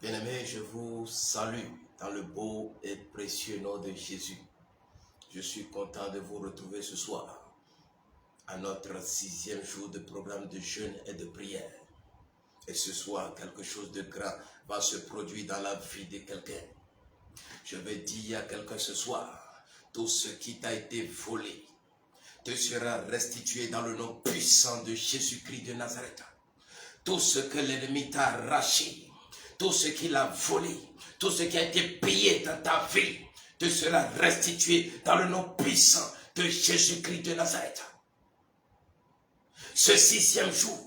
Bien-aimés, je vous salue dans le beau et précieux nom de Jésus. Je suis content de vous retrouver ce soir à notre 6e jour de programme de jeûne et de prière. Et ce soir, quelque chose de grand va se produire dans la vie de quelqu'un. Je vais dire à quelqu'un ce soir, tout ce qui t'a été volé te sera restitué dans le nom puissant de Jésus-Christ de Nazareth. Tout ce que l'ennemi t'a arraché, tout ce qu'il a volé, tout ce qui a été payé dans ta vie, te sera restitué dans le nom puissant de Jésus-Christ de Nazareth. Ce 6e jour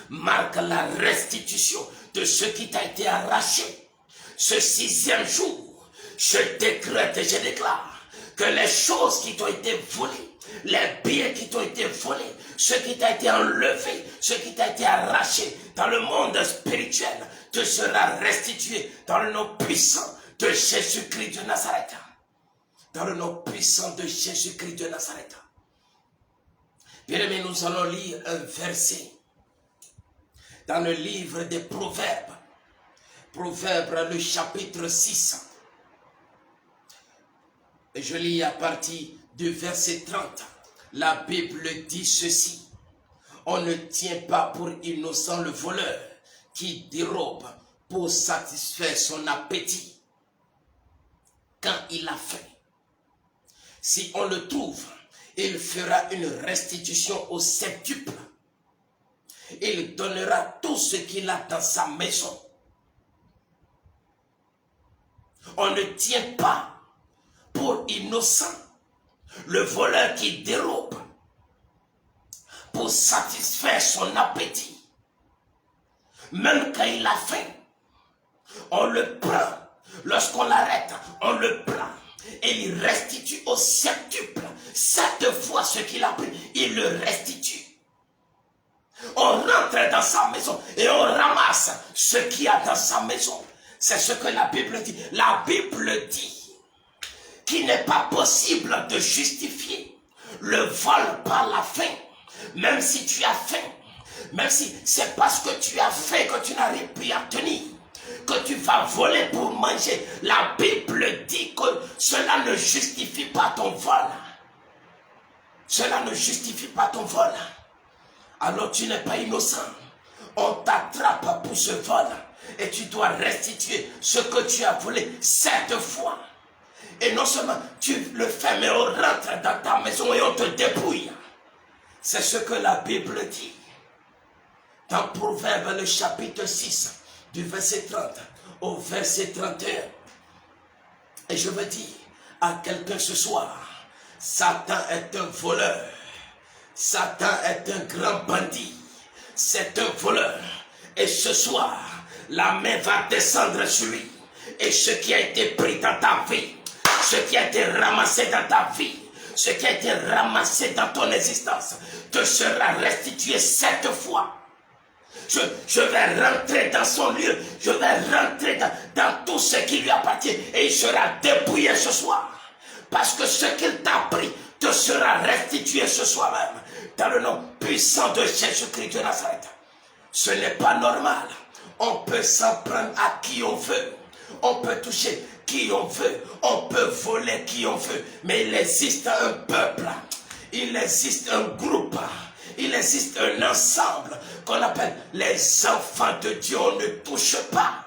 marque la restitution de ce qui t'a été arraché. Ce 6e jour, je décrète et je déclare que les choses qui t'ont été volées, les biens qui t'ont été volés, ce qui t'a été enlevé, ce qui t'a été arraché dans le monde spirituel, te sera restitué dans le nom puissant de Jésus-Christ de Nazareth. Dans le nom puissant de Jésus-Christ de Nazareth. Bien-aimés, nous allons lire un verset dans le livre des Proverbes. Proverbes, le chapitre 6. Et je lis à partir du verset 30. La Bible dit ceci. On ne tient pas pour innocent le voleur qui dérobe pour satisfaire son appétit quand il a faim. Si on le trouve, il fera une restitution au septuple. Il donnera tout ce qu'il a dans sa maison. On ne tient pas pour innocent le voleur qui dérobe pour satisfaire son appétit. Même quand il a faim, on le prend. Lorsqu'on l'arrête, on le prend. Et il restitue au septuple 7 fois ce qu'il a pris. Il le restitue. On rentre dans sa maison et on ramasse ce qu'il y a dans sa maison. C'est ce que la Bible dit. La Bible dit qu'il n'est pas possible de justifier le vol par la faim. Même si tu as faim, même si c'est parce que tu as faim que tu n'arrives plus à tenir, que tu vas voler pour manger. La Bible dit que cela ne justifie pas ton vol. Cela ne justifie pas ton vol. Alors tu n'es pas innocent. On t'attrape pour ce vol et tu dois restituer ce que tu as volé 7 fois. Et non seulement tu le fais, mais on rentre dans ta maison et on te dépouille. C'est ce que la Bible dit. Dans Proverbes, le chapitre 6, du verset 30 au verset 31. Et je veux dire à quelqu'un ce soir, Satan est un voleur. Satan est un grand bandit. C'est un voleur. Et ce soir, la main va descendre sur lui. Et ce qui a été pris dans ta vie, ce qui a été ramassé dans ta vie, ce qui a été ramassé dans ton existence, te sera restitué 7 fois. Je vais rentrer dans son lieu, je vais rentrer dans tout ce qui lui appartient et il sera dépouillé ce soir. Parce que ce qu'il t'a pris te sera restitué ce soir même. Dans le nom puissant de Jésus-Christ de Nazareth. Ce n'est pas normal. On peut s'en prendre à qui on veut. On peut toucher qui on veut. On peut voler qui on veut. Mais il existe un peuple. Il existe un groupe. Il existe un ensemble qu'on appelle les enfants de Dieu. On ne touche pas.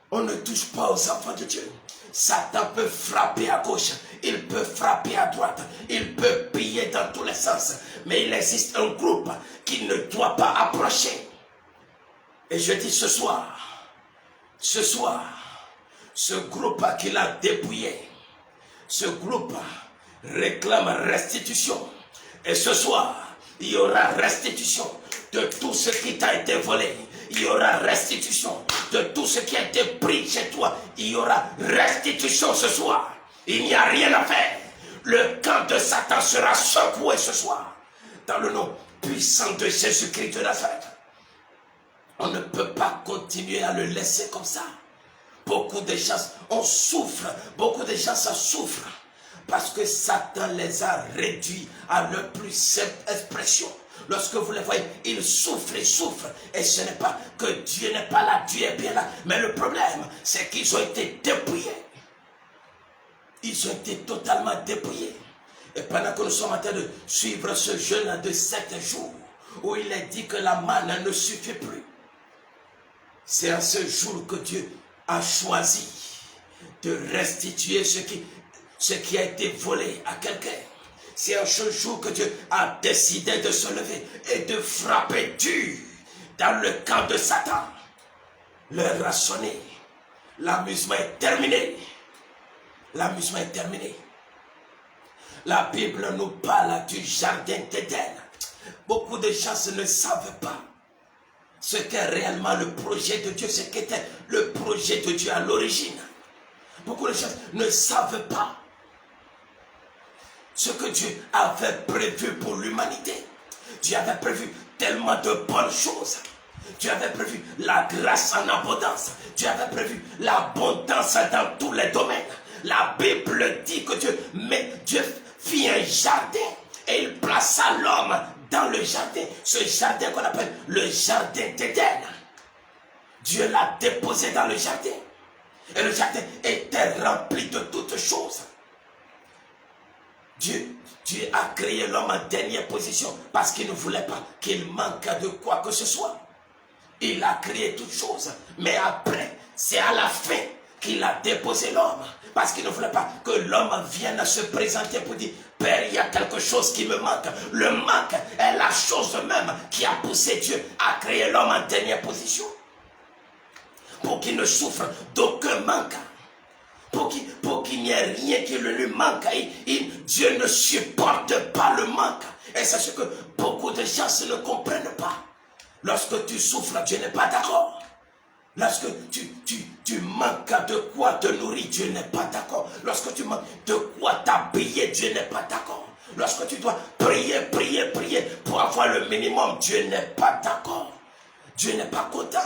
On ne touche pas aux enfants de Dieu. Satan peut frapper à gauche, il peut frapper à droite, il peut piller dans tous les sens. Mais il existe un groupe qui ne doit pas approcher. Et je dis ce soir, ce groupe qu'il a dépouillé, ce groupe réclame restitution. Et ce soir, il y aura restitution de tout ce qui t'a été volé. Il y aura restitution de tout ce qui a été pris chez toi. Il y aura restitution ce soir. Il n'y a rien à faire. Le camp de Satan sera secoué ce soir. Dans le nom puissant de Jésus-Christ de Nazareth. On ne peut pas continuer à le laisser comme ça. Beaucoup de gens, on souffre. Beaucoup de gens, ça souffre. Parce que Satan les a réduits à leur plus simple expression. Lorsque vous les voyez, ils souffrent et souffrent. Et ce n'est pas que Dieu n'est pas là, Dieu est bien là. Mais le problème, c'est qu'ils ont été dépouillés. Ils ont été totalement dépouillés. Et pendant que nous sommes en train de suivre ce jeûne de 7 jours, où il est dit que la manne ne suffit plus, c'est à ce jour que Dieu a choisi de restituer ce qui a été volé à quelqu'un. C'est à ce jour que Dieu a décidé de se lever et de frapper dur dans le camp de Satan. L'heure a sonné. L'amusement est terminé. L'amusement est terminé. La Bible nous parle du jardin d'Éden. Beaucoup de gens ne savent pas ce qu'est réellement le projet de Dieu, ce qu'était le projet de Dieu à l'origine. Beaucoup de gens ne savent pas ce que Dieu avait prévu pour l'humanité. Dieu avait prévu tellement de bonnes choses. Dieu avait prévu la grâce en abondance. Dieu avait prévu l'abondance dans tous les domaines. La Bible dit que Dieu fit un jardin et il plaça l'homme dans le jardin. Ce jardin qu'on appelle le jardin d'Éden. Dieu l'a déposé dans le jardin. Et le jardin était rempli de toutes choses. Dieu a créé l'homme en dernière position parce qu'il ne voulait pas qu'il manque de quoi que ce soit. Il a créé toutes choses. Mais après, c'est à la fin qu'il a déposé l'homme. Parce qu'il ne voulait pas que l'homme vienne se présenter pour dire « Père, il y a quelque chose qui me manque ». Le manque est la chose même qui a poussé Dieu à créer l'homme en dernière position. Pour qu'il ne souffre d'aucun manque. Pour qu'il n'y ait rien qui lui manque. Dieu ne supporte pas le manque. Et c'est ce que beaucoup de gens ne comprennent pas. Lorsque tu souffres, Dieu n'est pas d'accord. Lorsque tu manques de quoi te nourrir, Dieu n'est pas d'accord. Lorsque tu manques de quoi t'habiller, Dieu n'est pas d'accord. Lorsque tu dois prier pour avoir le minimum, Dieu n'est pas d'accord. Dieu n'est pas content.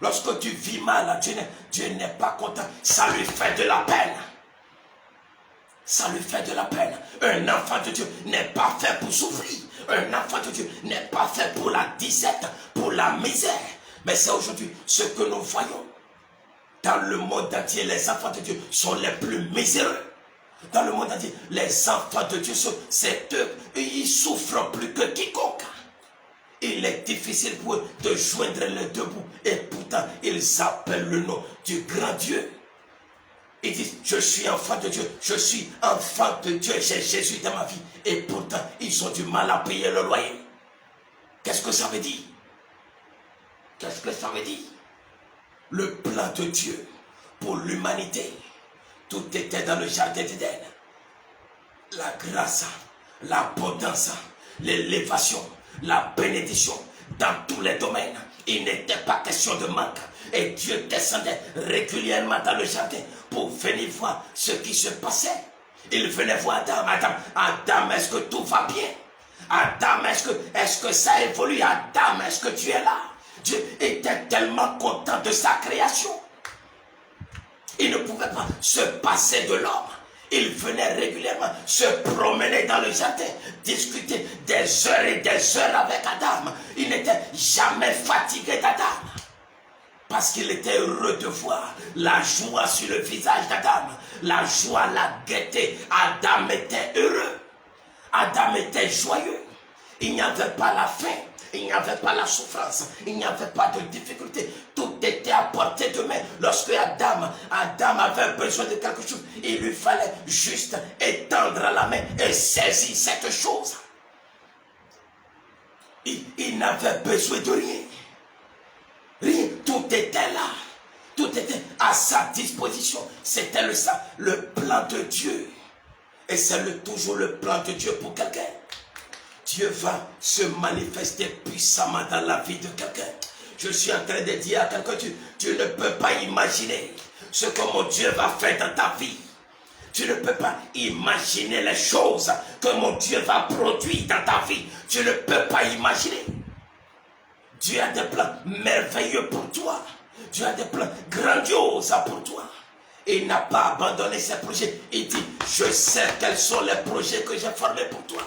Lorsque tu vis mal, Dieu n'est pas content. Ça lui fait de la peine. Ça lui fait de la peine. Un enfant de Dieu n'est pas fait pour souffrir. Un enfant de Dieu n'est pas fait pour la disette, pour la misère. Mais c'est aujourd'hui ce que nous voyons. Dans le monde entier, les enfants de Dieu sont les plus miséreux. Dans le monde entier, les enfants de Dieu, c'est eux, ils souffrent plus que quiconque. Il est difficile pour eux de joindre les deux bouts. Et pourtant, ils appellent le nom du grand Dieu. Ils disent, je suis enfant de Dieu, je suis enfant de Dieu, j'ai Jésus dans ma vie. Et pourtant, ils ont du mal à payer le loyer. Qu'est-ce que ça veut dire? Qu'est-ce que ça veut dire? Le plan de Dieu pour l'humanité, tout était dans le jardin d'Éden. La grâce, l'abondance, l'élévation, la bénédiction dans tous les domaines. Il n'était pas question de manque. Et Dieu descendait régulièrement dans le jardin pour venir voir ce qui se passait. Il venait voir Adam. Adam, est-ce que tout va bien? Adam, est-ce que ça évolue? Adam, est-ce que tu es là? Dieu était tellement content de sa création. Il ne pouvait pas se passer de l'homme. Il venait régulièrement se promener dans le jardin, discuter des heures et des heures avec Adam. Il n'était jamais fatigué d'Adam. Parce qu'il était heureux de voir la joie sur le visage d'Adam. La joie, la gaieté. Adam était heureux. Adam était joyeux. Il n'y avait pas la faim. Il n'y avait pas la souffrance. Il n'y avait pas de difficulté. Tout était à portée de main. Lorsque Adam avait besoin de quelque chose, il lui fallait juste étendre la main et saisir cette chose. Il n'avait besoin de rien. Rien. Tout était là. Tout était à sa disposition. C'était le plan de Dieu. Et c'est toujours le plan de Dieu pour quelqu'un. Dieu va se manifester puissamment dans la vie de quelqu'un. Je suis en train de dire à quelqu'un, tu ne peux pas imaginer ce que mon Dieu va faire dans ta vie. Tu ne peux pas imaginer les choses que mon Dieu va produire dans ta vie. Tu ne peux pas imaginer. Dieu a des plans merveilleux pour toi. Dieu a des plans grandioses pour toi. Il n'a pas abandonné ses projets. Il dit, je sais quels sont les projets que j'ai formés pour toi.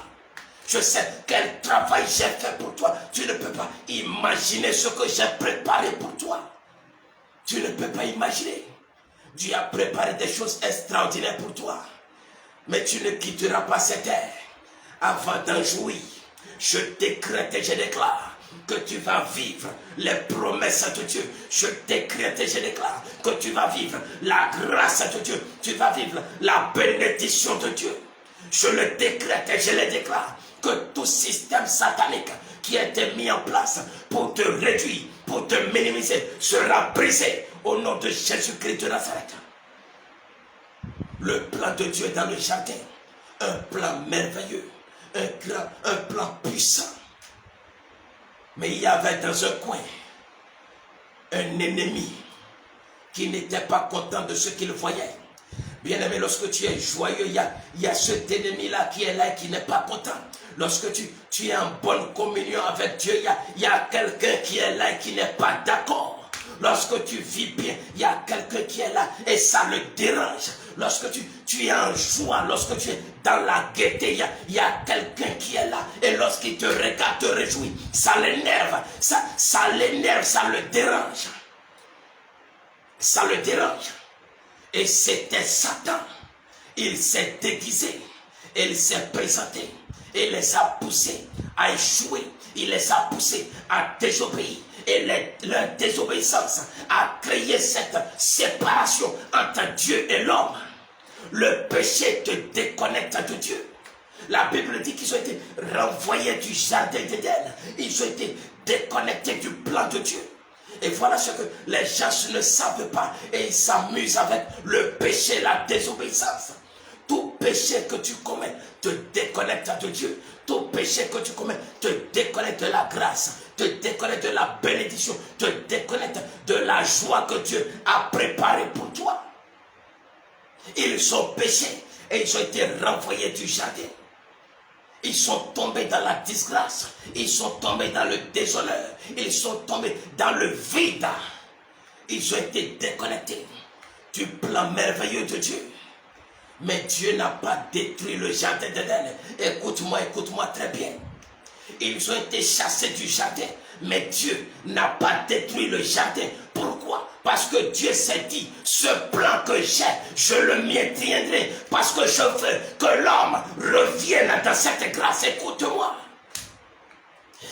Je sais quel travail j'ai fait pour toi. Tu ne peux pas imaginer ce que j'ai préparé pour toi. Tu ne peux pas imaginer. Dieu a préparé des choses extraordinaires pour toi. Mais tu ne quitteras pas cette terre avant d'en jouir. Je décrète et je déclare que tu vas vivre les promesses de Dieu. Je décrète et je déclare que tu vas vivre la grâce de Dieu. Tu vas vivre la bénédiction de Dieu. Je le décrète et je le déclare que tout système satanique qui a été mis en place pour te réduire, pour te minimiser, sera brisé au nom de Jésus-Christ de Nazareth. Le plan de Dieu est dans le jardin, un plan merveilleux, un plan puissant. Mais il y avait dans un coin un ennemi qui n'était pas content de ce qu'il voyait. Bien-aimé, lorsque tu es joyeux, il y a cet ennemi-là qui est là et qui n'est pas content. Lorsque tu es en bonne communion avec Dieu, il y a quelqu'un qui est là et qui n'est pas d'accord. Lorsque tu vis bien, il y a quelqu'un qui est là et ça le dérange. Lorsque tu es en joie, lorsque tu es dans la gaieté, il y a quelqu'un qui est là. Et lorsqu'il te regarde, te réjouit, ça l'énerve, ça l'énerve, ça le dérange. Ça le dérange. Et c'était Satan. Il s'est déguisé. Il s'est présenté. Il les a poussés à échouer. Il les a poussés à désobéir. Et leur désobéissance a créé cette séparation entre Dieu et l'homme. Le péché te déconnecte de Dieu. La Bible dit qu'ils ont été renvoyés du jardin d'Éden. Ils ont été déconnectés du plan de Dieu. Et voilà ce que les gens ne savent pas. Et ils s'amusent avec le péché, la désobéissance. Tout péché que tu commets te déconnecte de Dieu. Tout péché que tu commets te déconnecte de la grâce, te déconnecte de la bénédiction, te déconnecte de la joie que Dieu a préparée pour toi. Ils ont péché et ils ont été renvoyés du jardin. Ils sont tombés dans la disgrâce. Ils sont tombés dans le déshonneur. Ils sont tombés dans le vide. Ils ont été déconnectés du plan merveilleux de Dieu. Mais Dieu n'a pas détruit le jardin d'Éden. Écoute-moi très bien. Ils ont été chassés du jardin. Mais Dieu n'a pas détruit le jardin. Pourquoi? Parce que Dieu s'est dit, ce plan que j'ai, je le maintiendrai. Parce que je veux que l'homme revienne dans cette grâce. Écoute-moi.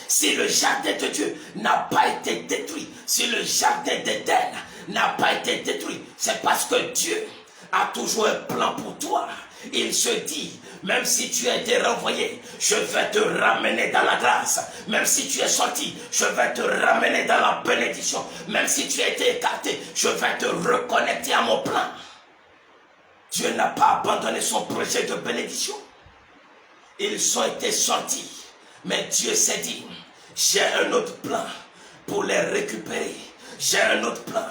Si le jardin de Dieu n'a pas été détruit, si le jardin d'Éden n'a pas été détruit, c'est parce que Dieu a toujours un plan pour toi. Il se dit, même si tu as été renvoyé, je vais te ramener dans la grâce. Même si tu es sorti, je vais te ramener dans la bénédiction. Même si tu as été écarté, je vais te reconnecter à mon plan. Dieu n'a pas abandonné son projet de bénédiction. Ils ont été sortis. Mais Dieu s'est dit, j'ai un autre plan pour les récupérer. J'ai un autre plan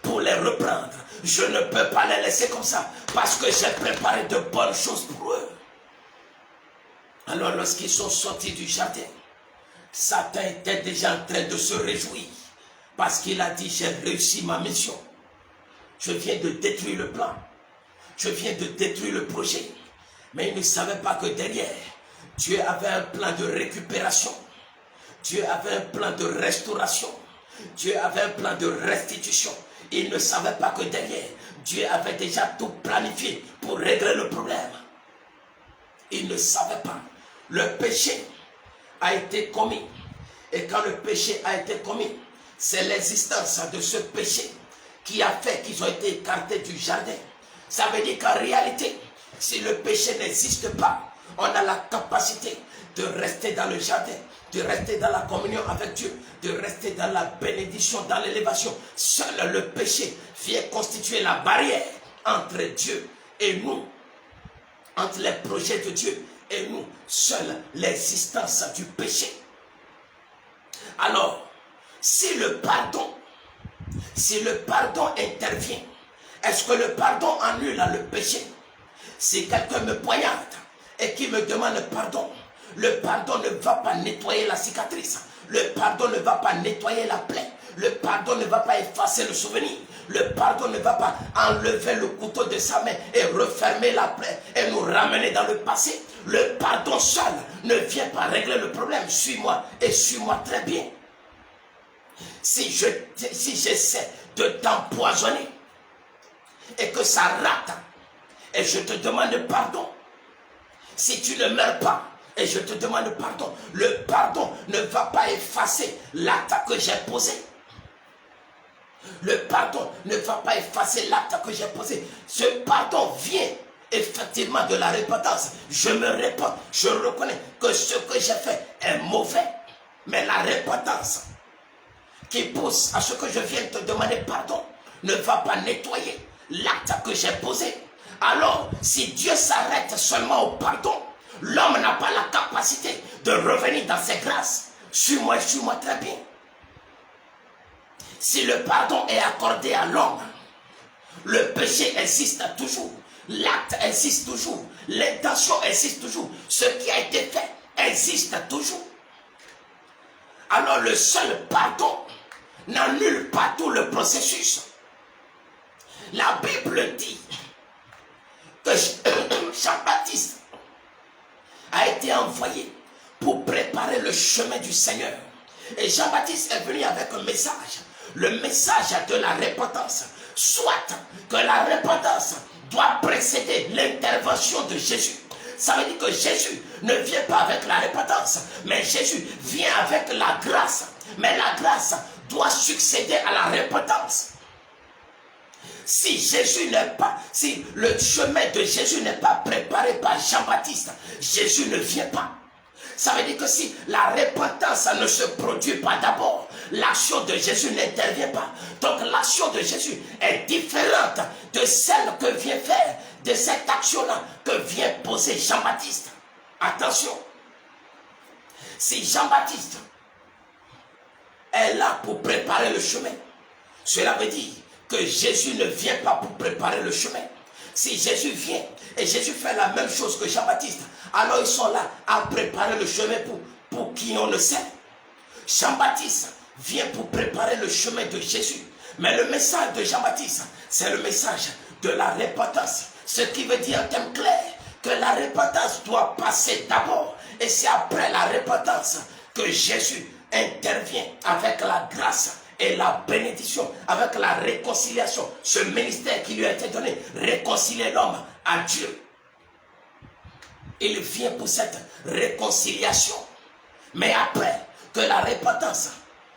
pour les reprendre. Je ne peux pas les laisser comme ça parce que j'ai préparé de bonnes choses pour eux. Alors lorsqu'ils sont sortis du jardin, Satan était déjà en train de se réjouir parce qu'il a dit, j'ai réussi ma mission. Je viens de détruire le plan. Je viens de détruire le projet. Mais il ne savait pas que derrière, Dieu avait un plan de récupération. Dieu avait un plan de restauration. Dieu avait un plan de restitution. Il ne savait pas que derrière, Dieu avait déjà tout planifié pour régler le problème. Il ne savait pas. Le péché a été commis. Et quand le péché a été commis, c'est l'existence de ce péché qui a fait qu'ils ont été écartés du jardin. Ça veut dire qu'en réalité, si le péché n'existe pas, on a la capacité de rester dans le jardin, de rester dans la communion avec Dieu, de rester dans la bénédiction, dans l'élévation. Seul le péché vient constituer la barrière entre Dieu et nous, entre les projets de Dieu et nous. Seule l'existence du péché. Alors, si le pardon intervient, est-ce que le pardon annule le péché? Si quelqu'un me poignarde et qui me demande pardon, le pardon ne va pas nettoyer la cicatrice. Le pardon ne va pas nettoyer la plaie. Le pardon ne va pas effacer le souvenir. Le pardon ne va pas enlever le couteau de sa main et refermer la plaie et nous ramener dans le passé. Le pardon seul ne vient pas régler le problème. Suis-moi et suis-moi très bien. Si j'essaie de t'empoisonner et que ça rate et je te demande pardon, si tu ne meurs pas et je te demande pardon, le pardon ne va pas effacer l'acte que j'ai posé. Le pardon ne va pas effacer l'acte que j'ai posé. Ce pardon vient effectivement de la repentance. Je me réponds, je reconnais que ce que j'ai fait est mauvais. Mais la repentance qui pousse à ce que je vienne te demander pardon ne va pas nettoyer l'acte que j'ai posé. Alors, si Dieu s'arrête seulement au pardon, l'homme n'a pas la capacité de revenir dans ses grâces. Suis-moi très bien. Si le pardon est accordé à l'homme, le péché existe toujours, l'acte existe toujours, l'intention existe toujours, ce qui a été fait existe toujours. Alors le seul pardon n'annule pas tout le processus. La Bible dit que Jean-Baptiste a été envoyé pour préparer le chemin du Seigneur. Et Jean-Baptiste est venu avec un message, le message de la repentance. Soit que la repentance doit précéder l'intervention de Jésus. Ça veut dire que Jésus ne vient pas avec la repentance, mais Jésus vient avec la grâce. Mais la grâce doit succéder à la repentance. Si le chemin de Jésus n'est pas préparé par Jean-Baptiste, Jésus ne vient pas. Ça veut dire que si la repentance ne se produit pas d'abord, l'action de Jésus n'intervient pas. Donc l'action de Jésus est différente de celle que vient faire, de cette action-là que vient poser Jean-Baptiste. Attention, si Jean-Baptiste est là pour préparer le chemin, cela veut dire que Jésus ne vient pas pour préparer le chemin. Si Jésus vient et Jésus fait la même chose que Jean-Baptiste, alors ils sont là à préparer le chemin pour qui on ne sait. Jean-Baptiste vient pour préparer le chemin de Jésus. Mais le message de Jean-Baptiste, c'est le message de la repentance. Ce qui veut dire en termes clairs que la repentance doit passer d'abord. Et c'est après la repentance que Jésus intervient avec la grâce et la bénédiction, avec la réconciliation. Ce ministère qui lui a été donné, réconcilier l'homme à Dieu. Il vient pour cette réconciliation. Mais après que la repentance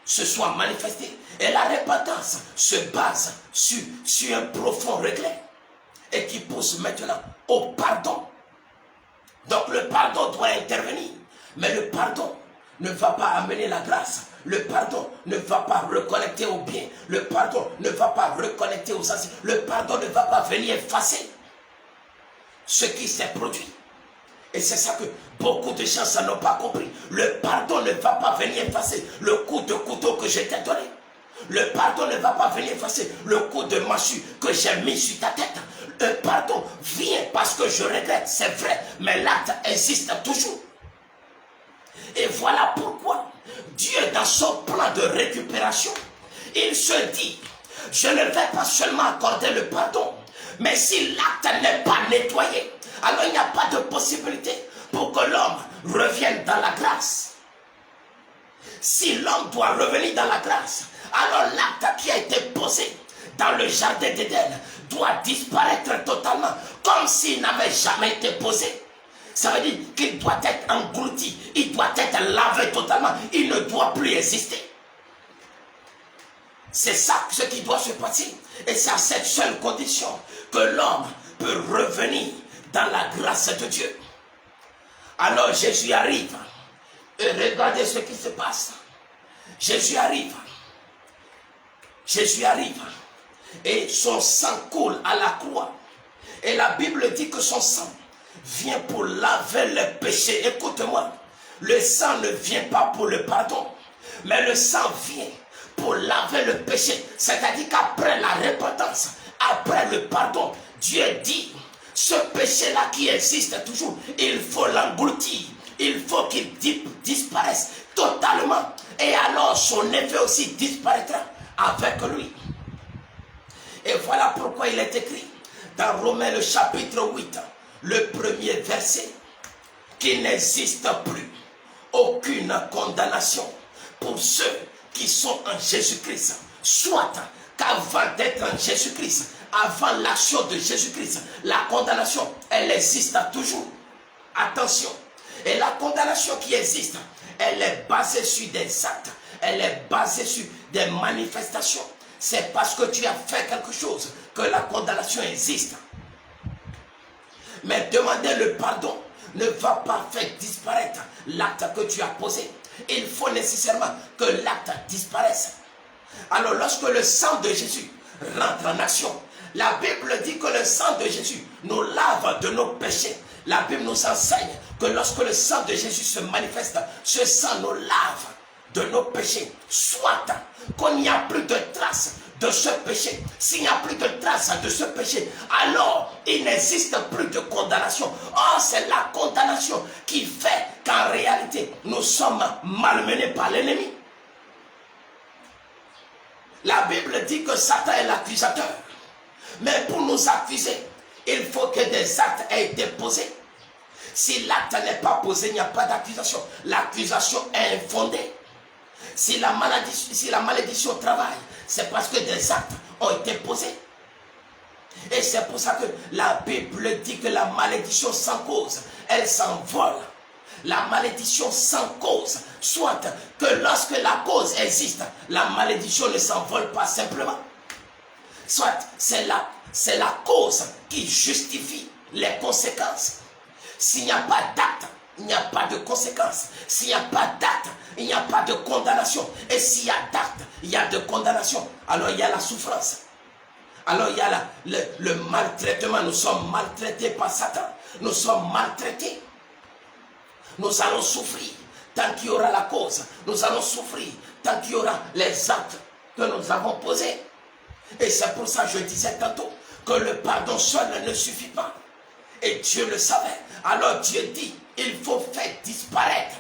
se soit manifestée, et la repentance se base sur un profond regret, et qui pousse maintenant au pardon. Donc le pardon doit intervenir, mais le pardon ne va pas amener la grâce. Le pardon ne va pas reconnecter au bien. Le pardon ne va pas reconnecter aux anciens. Le pardon ne va pas venir effacer ce qui s'est produit. Et c'est ça que beaucoup de gens n'ont pas compris. Le pardon ne va pas venir effacer le coup de couteau que je t'ai donné. Le pardon ne va pas venir effacer le coup de massue que j'ai mis sur ta tête. Le pardon vient parce que je regrette, c'est vrai, mais l'acte existe toujours. Et voilà pourquoi Dieu, dans son plan de récupération, il se dit, je ne vais pas seulement accorder le pardon, mais si l'acte n'est pas nettoyé, alors il n'y a pas de possibilité pour que l'homme revienne dans la grâce. Si l'homme doit revenir dans la grâce, alors l'acte qui a été posé dans le jardin d'Éden doit disparaître totalement, comme s'il n'avait jamais été posé. Ça veut dire qu'il doit être englouti, il doit être lavé totalement, il ne doit plus exister. C'est ça ce qui doit se passer. Et c'est à cette seule condition que l'homme peut revenir dans la grâce de Dieu. Alors Jésus arrive. Et regardez ce qui se passe. Jésus arrive. Jésus arrive. Et son sang coule à la croix. Et la Bible dit que son sang vient pour laver les péchés. Écoute-moi. Le sang ne vient pas pour le pardon. Mais le sang vient pour laver le péché. C'est-à-dire qu'après la repentance, après le pardon, Dieu dit, ce péché-là qui existe toujours, il faut l'engloutir. Il faut qu'il disparaisse. totalement. Et alors son effet aussi disparaîtra avec lui. Et voilà pourquoi il est écrit dans Romains le chapitre 8, le premier verset, qu'il n'existe plus aucune condamnation pour ceux qui sont en Jésus-Christ. Soit qu'avant d'être en Jésus-Christ, avant l'action de Jésus-Christ, la condamnation, elle existe toujours. Attention. Et la condamnation qui existe, elle est basée sur des actes, elle est basée sur des manifestations. C'est parce que tu as fait quelque chose que la condamnation existe. Mais demander le pardon ne va pas faire disparaître l'acte que tu as posé. Il faut nécessairement que l'acte disparaisse. Alors lorsque le sang de Jésus rentre en action, la Bible dit que le sang de Jésus nous lave de nos péchés. La Bible nous enseigne que lorsque le sang de Jésus se manifeste, ce sang nous lave de nos péchés. Soit qu'on n'y a plus de traces de ce péché. S'il n'y a plus de traces de ce péché, alors il n'existe plus de condamnation. Or, c'est la condamnation qui fait qu'en réalité, nous sommes malmenés par l'ennemi. La Bible dit que Satan est l'accusateur. Mais pour nous accuser, il faut que des actes aient été posés. Si l'acte n'est pas posé, il n'y a pas d'accusation. L'accusation est infondée. Si la malédiction travaille, c'est parce que des actes ont été posés. Et c'est pour ça que la Bible dit que la malédiction sans cause, elle s'envole. La malédiction sans cause, soit que lorsque la cause existe, la malédiction ne s'envole pas simplement. Soit c'est la cause qui justifie les conséquences. S'il n'y a pas d'acte, il n'y a pas de conséquences. S'il n'y a pas d'acte, il n'y a pas de condamnation. Et s'il y a d'acte, il y a de condamnation. Alors il y a la souffrance. Alors il y a le maltraitement. Nous sommes maltraités par Satan. Nous sommes maltraités. Nous allons souffrir tant qu'il y aura la cause. Nous allons souffrir tant qu'il y aura les actes que nous avons posés. Et c'est pour ça que je disais tantôt que le pardon seul ne suffit pas. Et Dieu le savait. Alors Dieu dit, il faut faire disparaître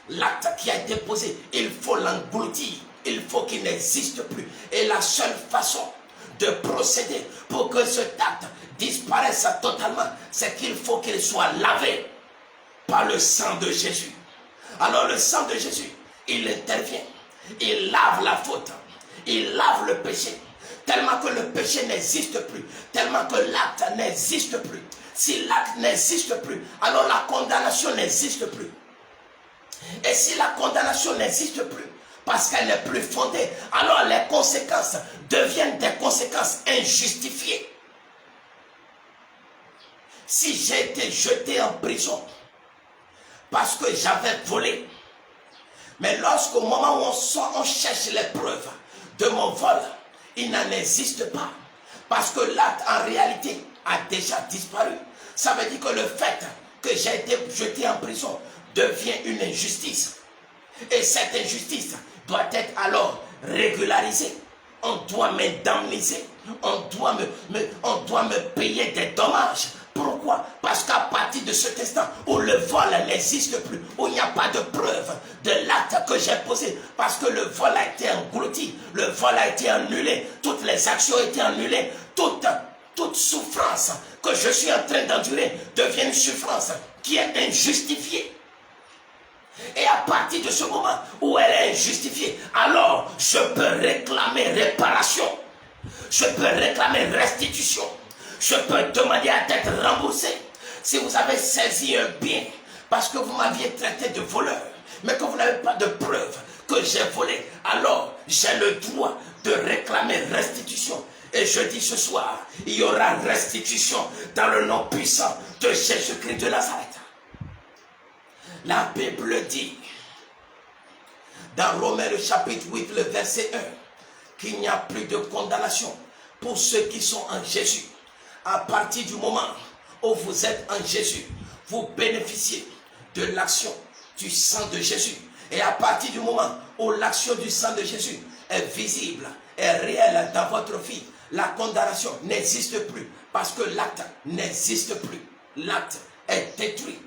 l'acte qui a été posé. Il faut l'engloutir. Il faut qu'il n'existe plus. Et la seule façon de procéder pour que cet acte disparaisse totalement, c'est qu'il faut qu'il soit lavé par le sang de Jésus. Alors le sang de Jésus, il intervient. Il lave la faute. Il lave le péché. Tellement que le péché n'existe plus. Tellement que l'acte n'existe plus. Si l'acte n'existe plus, alors la condamnation n'existe plus. Et si la condamnation n'existe plus, parce qu'elle n'est plus fondée, alors les conséquences deviennent des conséquences injustifiées. Si j'ai été jeté en prison parce que j'avais volé, mais lorsqu'au moment où on cherche les preuves de mon vol, il n'en existe pas. Parce que l'acte en réalité a déjà disparu. Ça veut dire que le fait que j'ai été jeté en prison devient une injustice. Et cette injustice doit être alors régularisée. On doit m'indemniser. On doit me payer des dommages. Pourquoi? Parce qu'à partir de cet instant où le vol n'existe plus, où il n'y a pas de preuve de l'acte que j'ai posé, parce que le vol a été englouti, le vol a été annulé, toutes les actions ont été annulées, toute souffrance que je suis en train d'endurer devient une souffrance qui est injustifiée. Et à partir de ce moment où elle est injustifiée, alors je peux réclamer réparation, je peux réclamer restitution, je peux demander à être remboursé. Si vous avez saisi un bien parce que vous m'aviez traité de voleur, mais que vous n'avez pas de preuve que j'ai volé, alors j'ai le droit de réclamer restitution. Et je dis ce soir, il y aura restitution dans le nom puissant de Jésus-Christ de Nazareth. La Bible dit, dans Romains le chapitre 8, le verset 1, qu'il n'y a plus de condamnation pour ceux qui sont en Jésus. À partir du moment où vous êtes en Jésus, vous bénéficiez de l'action du sang de Jésus. Et à partir du moment où l'action du sang de Jésus est visible, est réelle dans votre vie, la condamnation n'existe plus parce que l'acte n'existe plus. L'acte est détruit.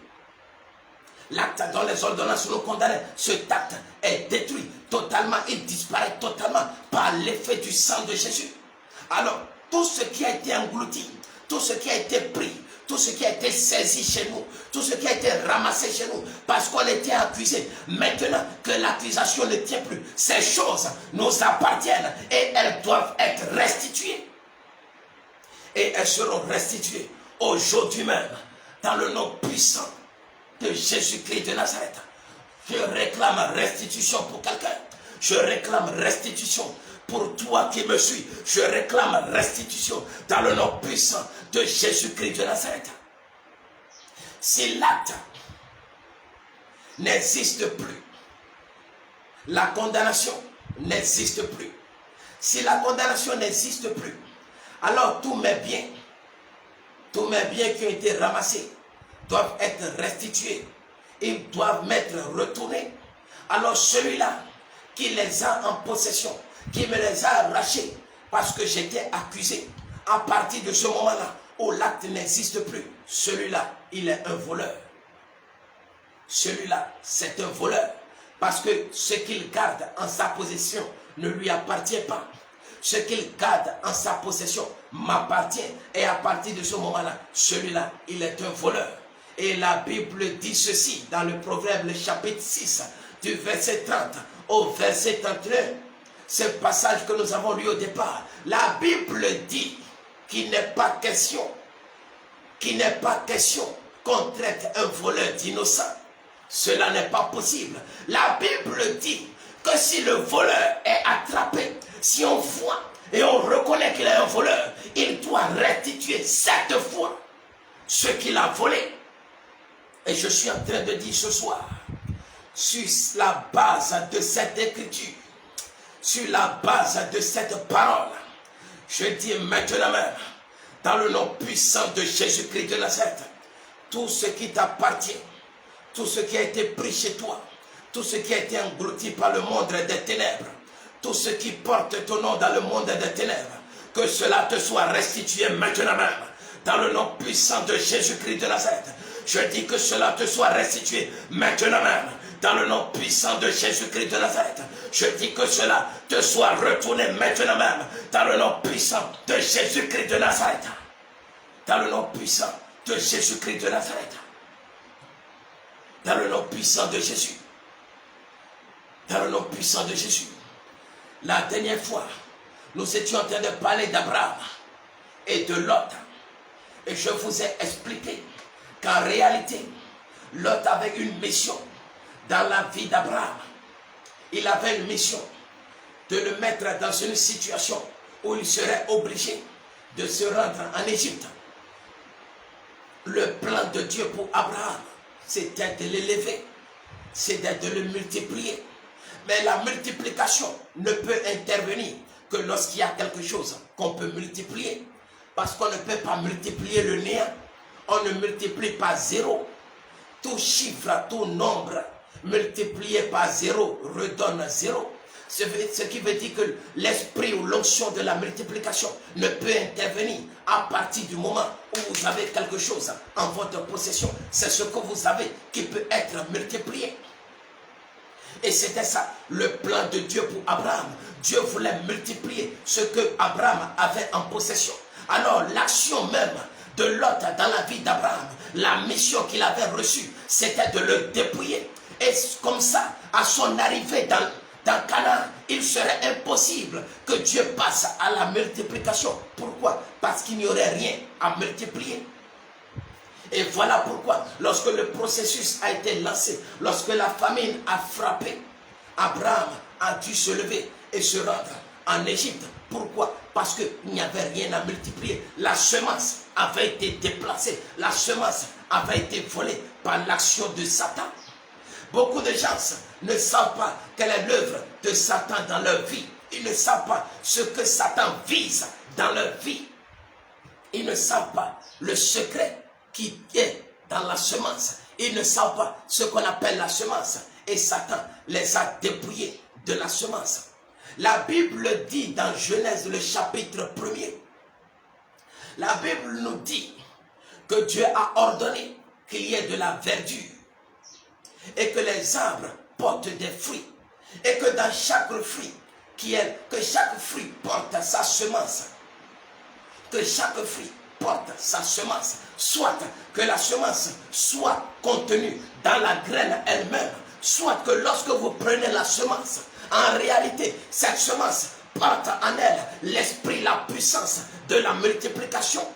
L'acte dont les ordonnances nous condamnaient, cet acte est détruit totalement, il disparaît totalement par l'effet du sang de Jésus. Alors, tout ce qui a été englouti, tout ce qui a été pris, tout ce qui a été saisi chez nous, tout ce qui a été ramassé chez nous, parce qu'on était accusé, maintenant que l'accusation ne tient plus, ces choses nous appartiennent et elles doivent être restituées. Et elles seront restituées aujourd'hui même, dans le nom puissant de Jésus-Christ de Nazareth. Je réclame restitution pour quelqu'un. Je réclame restitution pour toi qui me suis. Je réclame restitution dans le nom puissant de Jésus-Christ de Nazareth. Si l'acte n'existe plus, la condamnation n'existe plus. Si la condamnation n'existe plus, alors tous mes biens qui ont été ramassés doivent être restitués. Ils doivent m'être retournés. Alors celui-là qui les a en possession, qui me les a arrachés parce que j'étais accusé, à partir de ce moment-là où l'acte n'existe plus, celui-là, il est un voleur. Celui-là, c'est un voleur. Parce que ce qu'il garde en sa possession ne lui appartient pas. Ce qu'il garde en sa possession m'appartient. Et à partir de ce moment-là, celui-là, il est un voleur. Et la Bible dit ceci dans le Proverbe, le chapitre 6, du verset 30 au verset 31. Ce passage que nous avons lu au départ. La Bible dit qu'il n'est pas question qu'on traite un voleur d'innocent. Cela n'est pas possible. La Bible dit que si le voleur est attrapé, si on voit et on reconnaît qu'il est un voleur, il doit restituer 7 fois ce qu'il a volé. Et je suis en train de dire ce soir, sur la base de cette écriture, sur la base de cette parole, je dis maintenant même, dans le nom puissant de Jésus-Christ de Nazareth, tout ce qui t'appartient, tout ce qui a été pris chez toi, tout ce qui a été englouti par le monde des ténèbres, tout ce qui porte ton nom dans le monde des ténèbres, que cela te soit restitué maintenant même, dans le nom puissant de Jésus-Christ de Nazareth. Je dis que cela te soit restitué maintenant même, dans le nom puissant de Jésus-Christ de Nazareth. Je dis que cela te soit retourné maintenant même, dans le nom puissant de Jésus-Christ de Nazareth. Dans le nom puissant de Jésus-Christ de Nazareth. Dans le nom puissant de Jésus. Dans le nom puissant de Jésus. La dernière fois, nous étions en train de parler d'Abraham et de Lot. Et je vous ai expliqué qu'en réalité, Lot avait une mission dans la vie d'Abraham. Il avait une mission de le mettre dans une situation où il serait obligé de se rendre en Égypte. Le plan de Dieu pour Abraham, c'était de l'élever, c'était de le multiplier. Mais la multiplication ne peut intervenir que lorsqu'il y a quelque chose qu'on peut multiplier. Parce qu'on ne peut pas multiplier le néant. On ne multiplie pas zéro. Tout chiffre, tout nombre multiplié par zéro redonne zéro. Ce qui veut dire que l'esprit ou l'onction de la multiplication ne peut intervenir à partir du moment où vous avez quelque chose en votre possession. C'est ce que vous avez qui peut être multiplié. Et c'était ça, le plan de Dieu pour Abraham. Dieu voulait multiplier ce que Abraham avait en possession. Alors l'action même de Lot dans la vie d'Abraham, la mission qu'il avait reçue, c'était de le dépouiller. Et comme ça, à son arrivée dans Canaan, il serait impossible que Dieu passe à la multiplication. Pourquoi? Parce qu'il n'y aurait rien à multiplier. Et voilà pourquoi, lorsque le processus a été lancé, lorsque la famine a frappé, Abraham a dû se lever et se rendre en Égypte. Pourquoi? Parce qu'il n'y avait rien à multiplier. La semence avait été déplacée. La semence avait été volée par l'action de Satan. Beaucoup de gens ne savent pas quelle est l'œuvre de Satan dans leur vie. Ils ne savent pas ce que Satan vise dans leur vie. Ils ne savent pas le secret qui est dans la semence. Ils ne savent pas ce qu'on appelle la semence. Et Satan les a dépouillés de la semence. La Bible dit dans Genèse le chapitre 1er, la Bible nous dit que Dieu a ordonné qu'il y ait de la verdure et que les arbres portent des fruits, et que dans chaque fruit, que chaque fruit porte sa semence, que chaque fruit porte sa semence, soit que la semence soit contenue dans la graine elle-même, soit que lorsque vous prenez la semence, en réalité, cette semence porte en elle l'esprit, la puissance de la multiplication.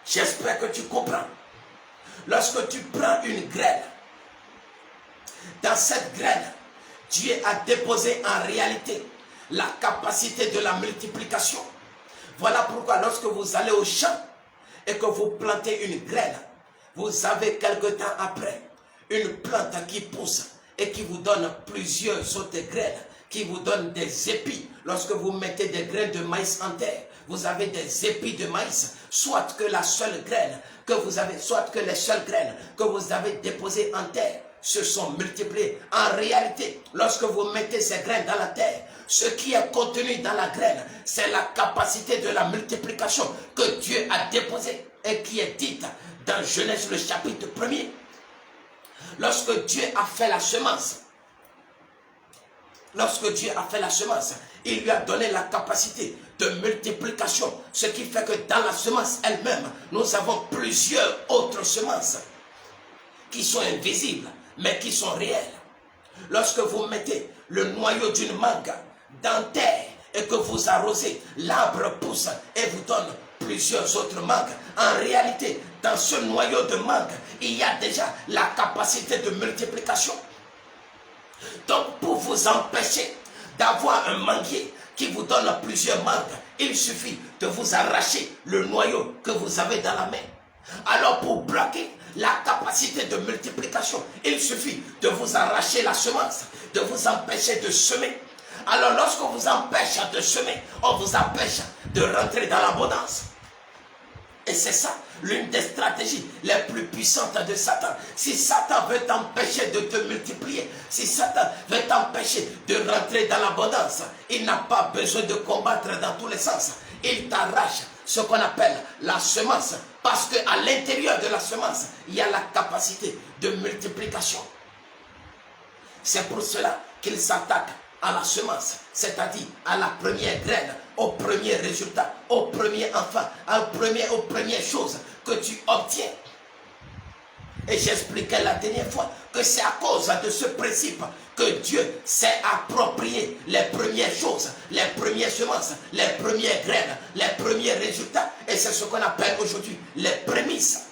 J'espère que tu comprends. Lorsque tu prends une graine, dans cette graine, Dieu a déposé en réalité la capacité de la multiplication. Voilà pourquoi lorsque vous allez au champ et que vous plantez une graine, vous avez quelque temps après une plante qui pousse et qui vous donne plusieurs autres graines, qui vous donne des épis. Lorsque vous mettez des graines de maïs en terre, vous avez des épis de maïs, soit que la seule graine que vous avez, soit que les seules graines que vous avez déposées en terre se sont multipliées. En réalité, lorsque vous mettez ces graines dans la terre, ce qui est contenu dans la graine, c'est la capacité de la multiplication que Dieu a déposée et qui est dite dans Genèse le chapitre 1er. Lorsque Dieu a fait la semence, il lui a donné la capacité de multiplication, ce qui fait que dans la semence elle-même, nous avons plusieurs autres semences qui sont invisibles, mais qui sont réelles. Lorsque vous mettez le noyau d'une mangue dans terre et que vous arrosez, l'arbre pousse et vous donne plusieurs autres mangues. En réalité, dans ce noyau de mangue, il y a déjà la capacité de multiplication. Donc, pour vous empêcher d'avoir un manguier qui vous donne plusieurs mangues, il suffit de vous arracher le noyau que vous avez dans la main. Alors, pour bloquer la capacité de multiplication, il suffit de vous arracher la semence, de vous empêcher de semer. Alors, lorsqu'on vous empêche de semer, on vous empêche de rentrer dans l'abondance. Et c'est ça, l'une des stratégies les plus puissantes de Satan. Si Satan veut t'empêcher de te multiplier, si Satan veut t'empêcher de rentrer dans l'abondance, il n'a pas besoin de combattre dans tous les sens. Il t'arrache ce qu'on appelle la semence, parce qu'à l'intérieur de la semence, il y a la capacité de multiplication. C'est pour cela qu'il s'attaque à la semence, c'est-à-dire à la première graine, au premier résultat, au premier enfant, aux premières choses que tu obtiens. Et j'expliquais la dernière fois que c'est à cause de ce principe que Dieu s'est approprié les premières choses, les premières semences, les premières graines, les premiers résultats. Et c'est ce qu'on appelle aujourd'hui les prémices.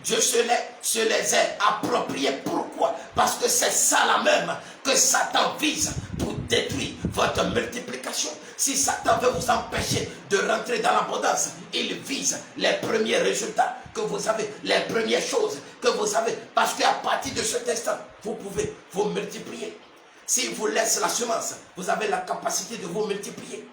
Dieu se les a appropriés. Pourquoi? Parce que c'est ça la même que Satan vise pour détruire votre multiplication. Si Satan veut vous empêcher de rentrer dans l'abondance, il vise les premiers résultats que vous avez, les premières choses que vous avez. Parce qu'à partir de cet instant, vous pouvez vous multiplier. S'il vous laisse la semence, vous avez la capacité de vous multiplier.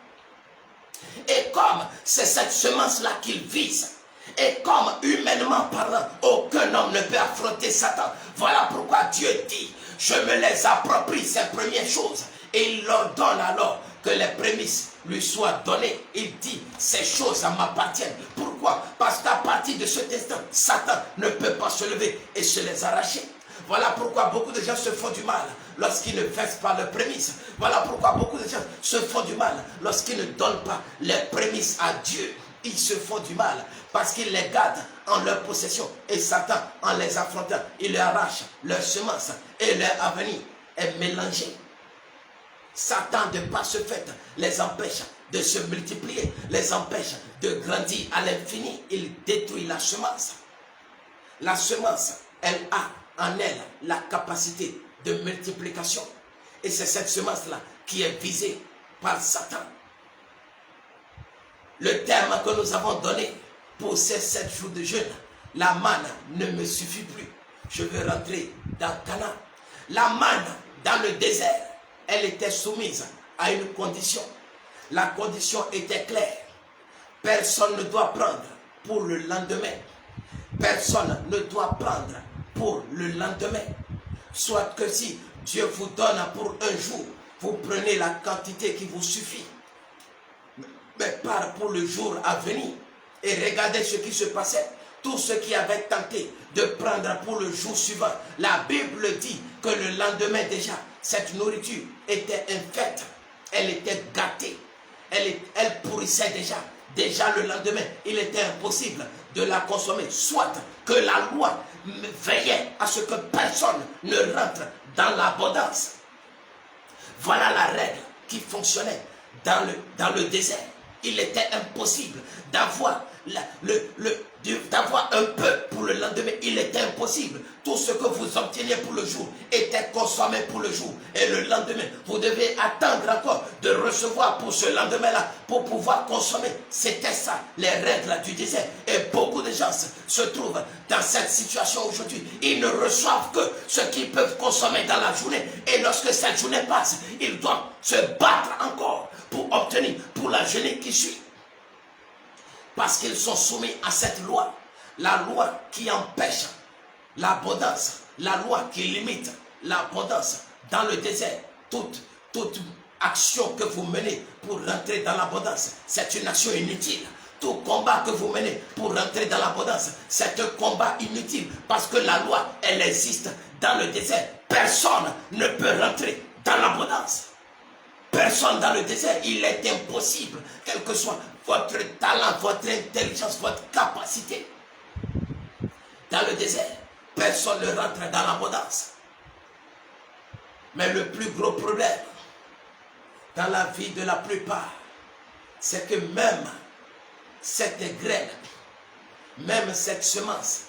Et comme c'est cette semence-là qu'il vise, et comme humainement parlant, aucun homme ne peut affronter Satan. Voilà pourquoi Dieu dit, je me les approprie, ces premières choses. Et il leur donne alors que les prémices lui soient données. Il dit, ces choses m'appartiennent. Pourquoi? Parce qu'à partir de cet instant, Satan ne peut pas se lever et se les arracher. Voilà pourquoi beaucoup de gens se font du mal lorsqu'ils ne versent pas leurs prémices. Voilà pourquoi beaucoup de gens se font du mal lorsqu'ils ne donnent pas les prémices à Dieu. Ils se font du mal parce qu'ils les gardent en leur possession. Et Satan, en les affrontant, il leur arrache leur semence et leur avenir est mélangé. Satan, de par ce fait, les empêche de se multiplier, les empêche de grandir à l'infini. Il détruit la semence. La semence, elle a en elle la capacité de multiplication. Et c'est cette semence-là qui est visée par Satan. Le terme que nous avons donné pour ces 7 jours de jeûne, la manne ne me suffit plus. Je veux rentrer dans Canaan. La manne dans le désert, elle était soumise à une condition. La condition était claire. Personne ne doit prendre pour le lendemain. Personne ne doit prendre pour le lendemain. Soit que si Dieu vous donne pour un jour, vous prenez la quantité qui vous suffit. Mais pas pour le jour à venir. Et regardez ce qui se passait. tous ceux qui avaient tenté de prendre pour le jour suivant, la Bible dit que le lendemain déjà, cette nourriture était infecte, elle était gâtée, elle pourrissait déjà. Déjà le lendemain, il était impossible de la consommer, soit que la loi veillait à ce que personne ne rentre dans l'abondance. Voilà la règle qui fonctionnait dans le désert. Il était impossible d'avoir un peu pour le lendemain. Il était impossible. Tout ce que vous obteniez pour le jour était consommé pour le jour. Et le lendemain, vous devez attendre encore de recevoir pour ce lendemain-là pour pouvoir consommer. C'était ça, les règles du désert. Et beaucoup de gens se trouvent dans cette situation aujourd'hui. Ils ne reçoivent que ce qu'ils peuvent consommer dans la journée. Et lorsque cette journée passe, ils doivent se battre encore pour obtenir pour la journée qui suit. Parce qu'ils sont soumis à cette loi. La loi qui empêche l'abondance. La loi qui limite l'abondance dans le désert. Toute action que vous menez pour rentrer dans l'abondance, c'est une action inutile. Tout combat que vous menez pour rentrer dans l'abondance, c'est un combat inutile. Parce que la loi, elle existe dans le désert. Personne ne peut rentrer dans l'abondance. Personne dans le désert, il est impossible, quel que soit votre talent, votre intelligence, votre capacité. Dans le désert, personne ne rentre dans l'abondance. Mais le plus gros problème dans la vie de la plupart, c'est que même cette graine, même cette semence,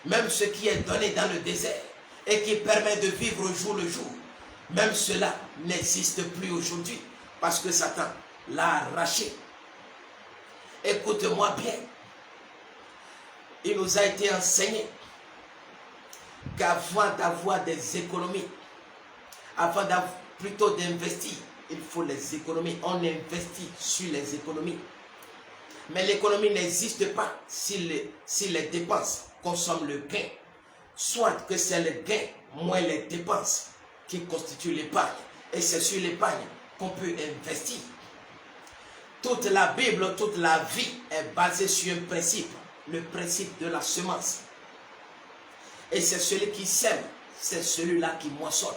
même ce qui est donné dans le désert et qui permet de vivre au jour le jour, même cela n'existe plus aujourd'hui parce que Satan l'a arraché. Écoute-moi bien. Il nous a été enseigné qu'avant d'avoir des économies, avant plutôt d'investir, il faut les économies. On investit sur les économies. Mais l'économie n'existe pas si les dépenses consomment le gain. Soit que c'est le gain moins les dépenses qui constituent l'épargne. Et c'est sur l'épargne qu'on peut investir. Toute la Bible, toute la vie est basée sur un principe, le principe de la semence. Et c'est celui qui sème, c'est celui-là qui moissonne.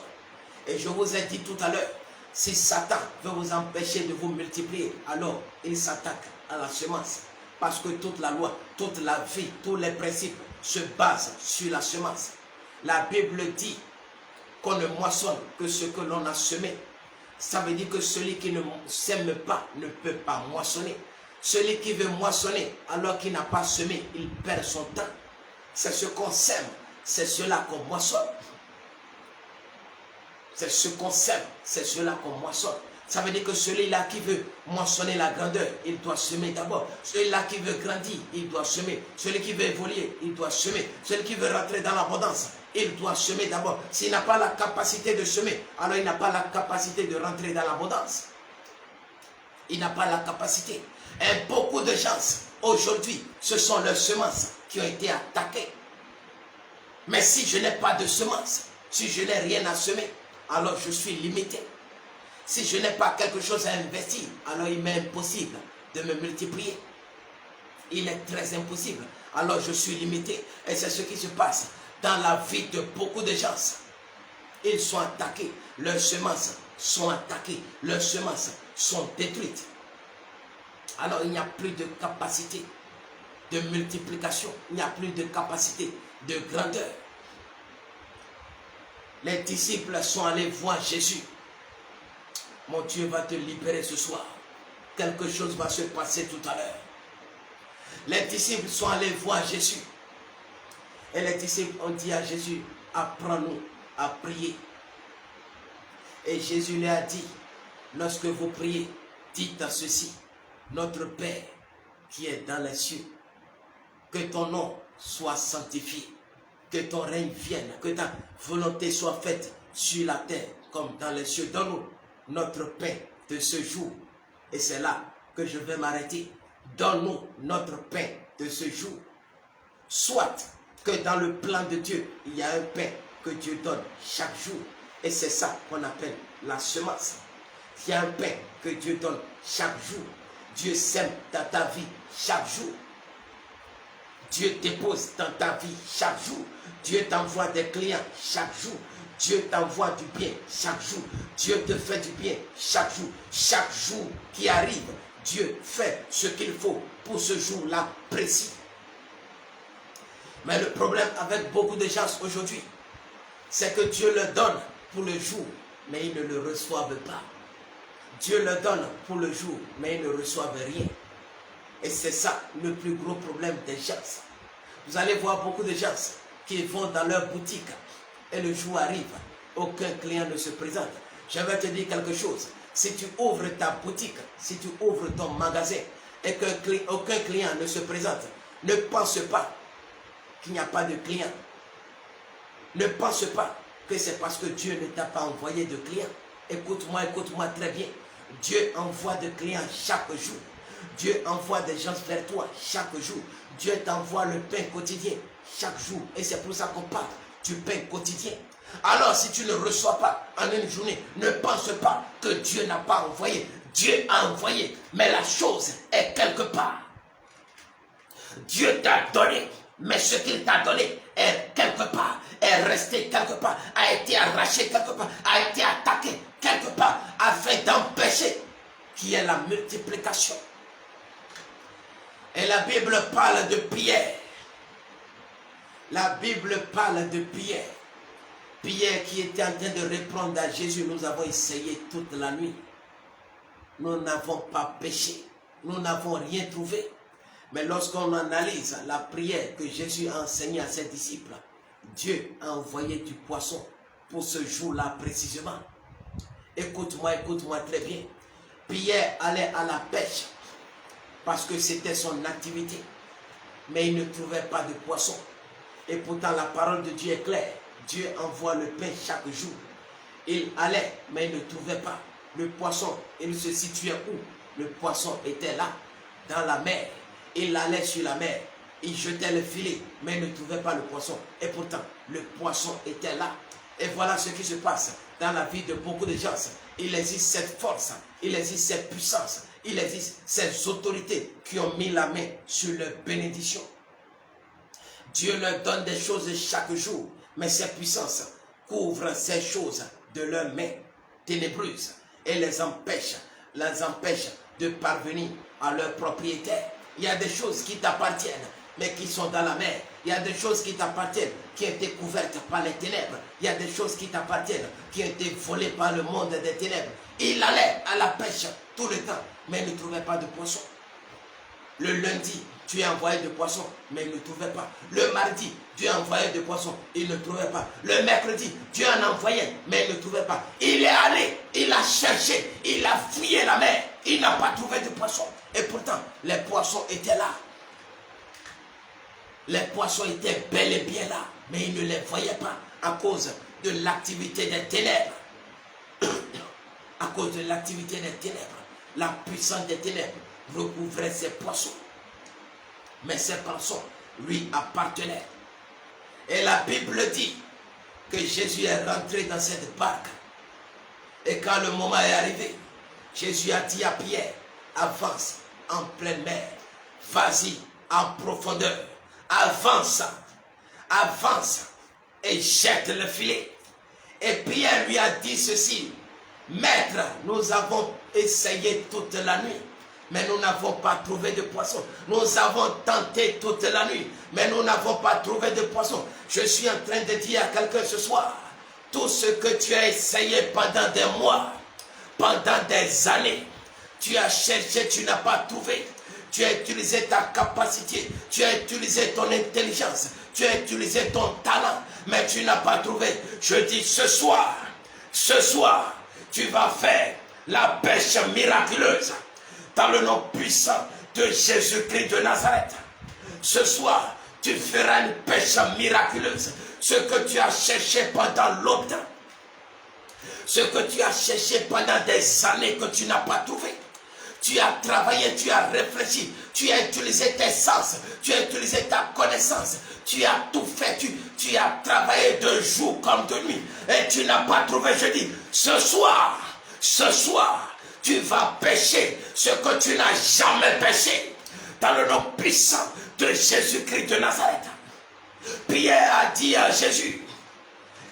Et je vous ai dit tout à l'heure, si Satan veut vous empêcher de vous multiplier, alors il s'attaque à la semence. Parce que toute la loi, toute la vie, tous les principes se basent sur la semence. La Bible dit qu'on ne moissonne que ce que l'on a semé. Ça veut dire que celui qui ne sème pas ne peut pas moissonner. Celui qui veut moissonner alors qu'il n'a pas semé, il perd son temps. C'est ce qu'on sème, c'est cela qu'on moissonne. C'est ce qu'on sème, c'est cela qu'on moissonne. Ça veut dire que celui-là qui veut moissonner la grandeur, il doit semer d'abord. Celui-là qui veut grandir, il doit semer. Celui qui veut évoluer, il doit semer. Celui qui veut rentrer dans l'abondance, il doit semer d'abord. S'il n'a pas la capacité de semer, alors il n'a pas la capacité de rentrer dans l'abondance. Il n'a pas la capacité. Et beaucoup de gens, aujourd'hui, ce sont leurs semences qui ont été attaquées. Mais si je n'ai pas de semences, si je n'ai rien à semer, alors je suis limité. Si je n'ai pas quelque chose à investir, alors il m'est impossible de me multiplier. Il est très impossible. Alors je suis limité. Et c'est ce qui se passe dans la vie de beaucoup de gens. Ils sont attaqués. Leurs semences sont attaquées. Leurs semences sont détruites. Alors il n'y a plus de capacité de multiplication. Il n'y a plus de capacité de grandeur. Les disciples sont allés voir Jésus. Mon Dieu va te libérer ce soir. Quelque chose va se passer tout à l'heure. Les disciples sont allés voir Jésus. Et les disciples ont dit à Jésus, apprends-nous à prier. Et Jésus leur a dit, lorsque vous priez, dites à ceci, notre Père qui est dans les cieux, que ton nom soit sanctifié, que ton règne vienne, que ta volonté soit faite sur la terre comme dans les cieux. Donne-nous notre pain de ce jour. Et c'est là que je vais m'arrêter. Donne-nous notre pain de ce jour. Soit que dans le plan de Dieu, il y a un pain que Dieu donne chaque jour. Et c'est ça qu'on appelle la semence. Il y a un pain que Dieu donne chaque jour. Dieu sème dans ta vie chaque jour. Dieu dépose dans ta vie chaque jour. Dieu t'envoie des clients chaque jour. Dieu t'envoie du bien chaque jour. Dieu te fait du bien chaque jour. Chaque jour qui arrive, Dieu fait ce qu'il faut pour ce jour-là précis. Mais le problème avec beaucoup de gens aujourd'hui, c'est que Dieu le donne pour le jour, mais ils ne le reçoivent pas. Dieu le donne pour le jour, mais ils ne reçoivent rien. Et c'est ça le plus gros problème des gens. Vous allez voir beaucoup de gens qui vont dans leur boutique et le jour arrive, aucun client ne se présente. Je vais te dire quelque chose. Si tu ouvres ta boutique, si tu ouvres ton magasin et qu'aucun client ne se présente, ne pense pas qu'il n'y a pas de clients. Ne pense pas que c'est parce que Dieu ne t'a pas envoyé de clients. Écoute-moi très bien. Dieu envoie des clients chaque jour. Dieu envoie des gens vers toi chaque jour. Dieu t'envoie le pain quotidien chaque jour. Et c'est pour ça qu'on parle du pain quotidien. Alors si tu ne reçois pas en une journée, ne pense pas que Dieu n'a pas envoyé. Dieu a envoyé, mais la chose est quelque part. Dieu t'a donné, mais ce qu'il t'a donné est quelque part, est resté quelque part, a été arraché quelque part, a été attaqué quelque part, afin d'empêcher qu'il y ait la multiplication. Et la Bible parle de Pierre. La Bible parle de Pierre. Pierre qui était en train de répondre à Jésus. Nous avons essayé toute la nuit. Nous n'avons pas péché. Nous n'avons rien trouvé. Mais lorsqu'on analyse la prière que Jésus a enseignée à ses disciples, Dieu a envoyé du poisson pour ce jour-là précisément. Écoute-moi très bien. Pierre allait à la pêche parce que c'était son activité. Mais il ne trouvait pas de poisson. Et pourtant la parole de Dieu est claire. Dieu envoie le pain chaque jour. Il allait, mais il ne trouvait pas. Le poisson, il se situait où? Le poisson était là, dans la mer. Il allait sur la mer. Il jetait le filet, mais il ne trouvait pas le poisson. Et pourtant, le poisson était là. Et voilà ce qui se passe dans la vie de beaucoup de gens. Il existe cette force, il existe cette puissance, il existe ces autorités qui ont mis la main sur leur bénédiction. Dieu leur donne des choses chaque jour, mais ces puissances couvrent ces choses de leurs mains ténébreuses et les empêchent de parvenir à leur propriétaire. Il y a des choses qui t'appartiennent, mais qui sont dans la mer. Il y a des choses qui t'appartiennent, qui ont été couvertes par les ténèbres. Il y a des choses qui t'appartiennent, qui ont été volées par le monde des ténèbres. Il allait à la pêche tout le temps, mais il ne trouvait pas de poisson. Le lundi, Dieu a envoyé de poissons, mais il ne trouvait pas. Le mardi, Dieu a envoyé de poissons, il ne trouvait pas. Le mercredi, Dieu en envoyait, mais il ne trouvait pas. Il est allé, il a cherché, il a fouillé la mer, il n'a pas trouvé de poissons. Et pourtant, les poissons étaient là. Les poissons étaient bel et bien là, mais il ne les voyait pas à cause de l'activité des ténèbres. À cause de l'activité des ténèbres, la puissance des ténèbres recouvrait ces poissons. Mais ces poissons lui appartenaient. Et la Bible dit que Jésus est rentré dans cette barque. Et quand le moment est arrivé, Jésus a dit à Pierre, avance en pleine mer, vas-y en profondeur, avance et jette le filet. Et Pierre lui a dit ceci, maître, nous avons essayé toute la nuit, mais nous n'avons pas trouvé de poisson. Nous avons tenté toute la nuit, mais nous n'avons pas trouvé de poisson. Je suis en train de dire à quelqu'un ce soir, tout ce que tu as essayé pendant des mois, pendant des années, tu as cherché, tu n'as pas trouvé. Tu as utilisé ta capacité, tu as utilisé ton intelligence, tu as utilisé ton talent, mais tu n'as pas trouvé. Je dis ce soir, tu vas faire la pêche miraculeuse dans le nom puissant de Jésus-Christ de Nazareth. Ce soir, tu feras une pêche miraculeuse. Ce que tu as cherché pendant longtemps, ce que tu as cherché pendant des années que tu n'as pas trouvé. Tu as travaillé, tu as réfléchi, tu as utilisé tes sens, tu as utilisé ta connaissance, tu as tout fait, tu as travaillé de jour comme de nuit et tu n'as pas trouvé. Je dis, ce soir, tu vas pêcher ce que tu n'as jamais pêché. dans le nom puissant de Jésus-Christ de Nazareth. Pierre a dit à Jésus,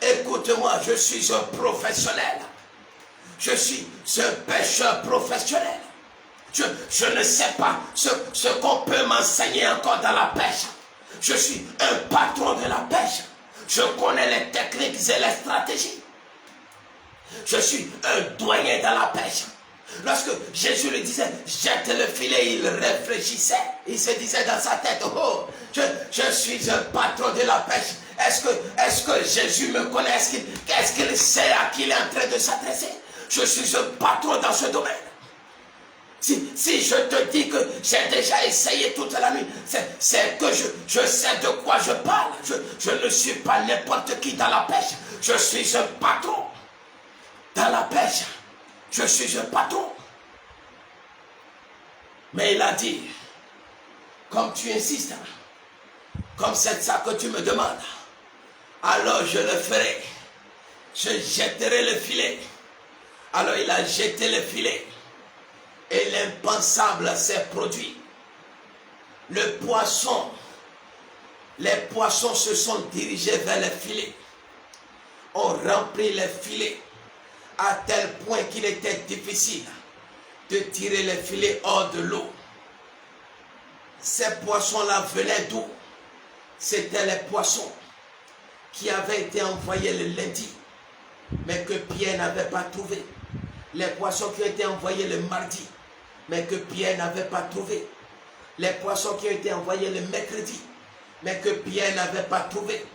écoute-moi, je suis un professionnel. Je suis un pêcheur professionnel. Je ne sais pas ce qu'on peut m'enseigner encore dans la pêche. Je suis un patron de la pêche. Je connais les techniques et les stratégies. Je suis un doyen dans la pêche. Lorsque Jésus lui disait, jette le filet, il réfléchissait. Il se disait dans sa tête, oh, je suis un patron de la pêche. Est-ce que Jésus me connaît? Est-ce qu'il sait à qui il est en train de s'adresser? Je suis un patron dans ce domaine. Si je te dis que j'ai déjà essayé toute la nuit, c'est que je sais de quoi je parle. Je ne suis pas n'importe qui dans la pêche. Je suis un patron dans la pêche. Je suis un patron. Mais il a dit, comme tu insistes, comme c'est ça que tu me demandes, alors je le ferai. Je jetterai le filet. Alors il a jeté le filet. Et l'impensable s'est produit. Les poissons se sont dirigés vers les filets. On remplit les filets à tel point qu'il était difficile de tirer les filets hors de l'eau. Ces poissons-là venaient d'où? C'étaient les poissons qui avaient été envoyés le lundi, mais que Pierre n'avait pas trouvé. Les poissons qui ont été envoyés le mardi, mais que Pierre n'avait pas trouvé. Les poissons qui ont été envoyés le mercredi, mais que Pierre n'avait pas trouvé.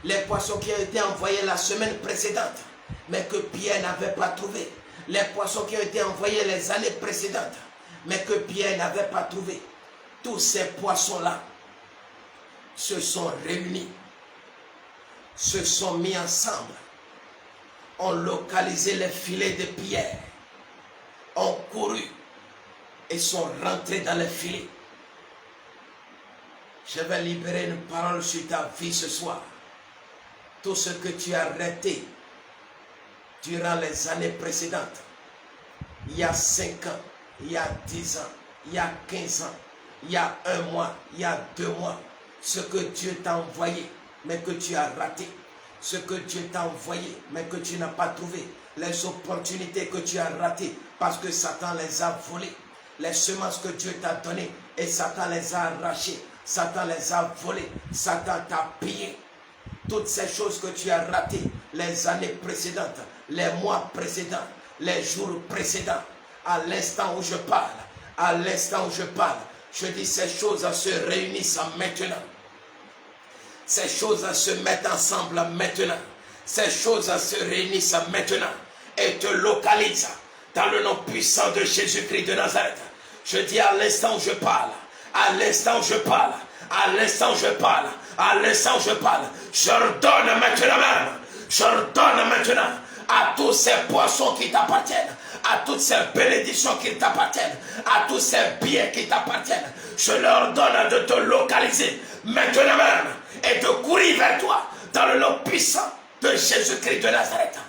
Les poissons qui ont été envoyés la semaine précédente, mais que Pierre n'avait pas trouvé. Les poissons qui ont été envoyés les années précédentes, mais que Pierre n'avait pas trouvé. Tous ces poissons-là se sont réunis, se sont mis ensemble, ont localisé les filets de Pierre, ont couru et sont rentrés dans les filets. Je vais libérer une parole sur ta vie ce soir. Tout ce que tu as raté durant les années précédentes, il y a 5 ans, il y a 10 ans, il y a 15 ans, il y a 1 mois, il y a 2 mois, ce que Dieu t'a envoyé, mais que tu as raté, ce que Dieu t'a envoyé, mais que tu n'as pas trouvé, les opportunités que tu as ratées, parce que Satan les a volées, les semences que Dieu t'a données, et Satan les a arrachées, Satan les a volées, Satan t'a pillé. Toutes ces choses que tu as ratées les années précédentes, les mois précédents, les jours précédents, à l'instant où je parle, je dis ces choses se réunissent maintenant. Ces choses se mettent ensemble maintenant. Ces choses se réunissent maintenant et te localisent dans le nom puissant de Jésus-Christ de Nazareth. Je dis à l'instant où je parle, à l'instant où je parle, à l'instant où je parle, à l'instant où je parle, j'ordonne maintenant à tous ces poissons qui t'appartiennent, à toutes ces bénédictions qui t'appartiennent, à tous ces biens qui t'appartiennent, je leur donne de te localiser maintenant même et de courir vers toi dans le nom puissant de Jésus-Christ de Nazareth.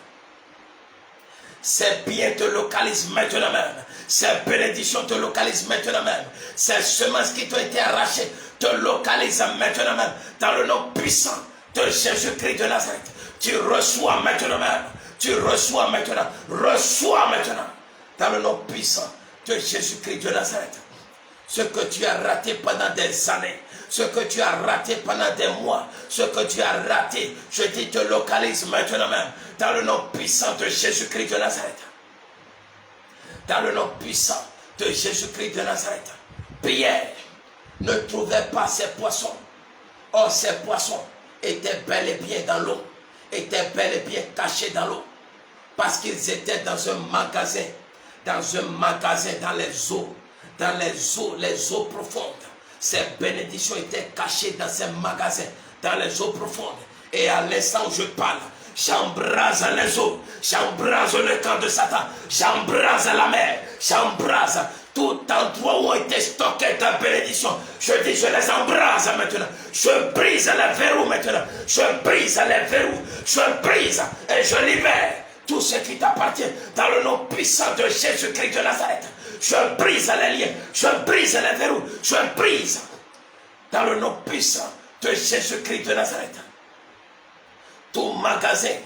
Ces biens te localisent maintenant même. Ces bénédictions te localisent maintenant même. Ces semences qui t'ont été arrachées te localisent maintenant même. Dans le nom puissant de Jésus-Christ de Nazareth. Tu reçois maintenant même. Tu reçois maintenant. Reçois maintenant. Dans le nom puissant de Jésus-Christ de Nazareth. Ce que tu as raté pendant des années. Ce que tu as raté pendant des mois. Ce que tu as raté. Je dis te localise maintenant même. Dans le nom puissant de Jésus-Christ de Nazareth. Dans le nom puissant de Jésus-Christ de Nazareth. Pierre ne trouvait pas ces poissons. Or ces poissons étaient bel et bien dans l'eau. Étaient bel et bien cachés dans l'eau. Parce qu'ils étaient dans un magasin. Dans un magasin dans les eaux. Dans les eaux profondes. Ces bénédictions étaient cachées dans ces magasins. Dans les eaux profondes. Et à l'instant où je parle, j'embrase les eaux, j'embrase le camp de Satan, j'embrase la mer, j'embrase tout endroit où ont été stockées ta bénédiction. Je dis, je les embrase maintenant. Je brise les verrous maintenant. Je brise les verrous. Je brise et je libère tout ce qui t'appartient dans le nom puissant de Jésus-Christ de Nazareth. Je brise les liens. Je brise les verrous. Je brise. Dans le nom puissant de Jésus-Christ de Nazareth. Tout magasin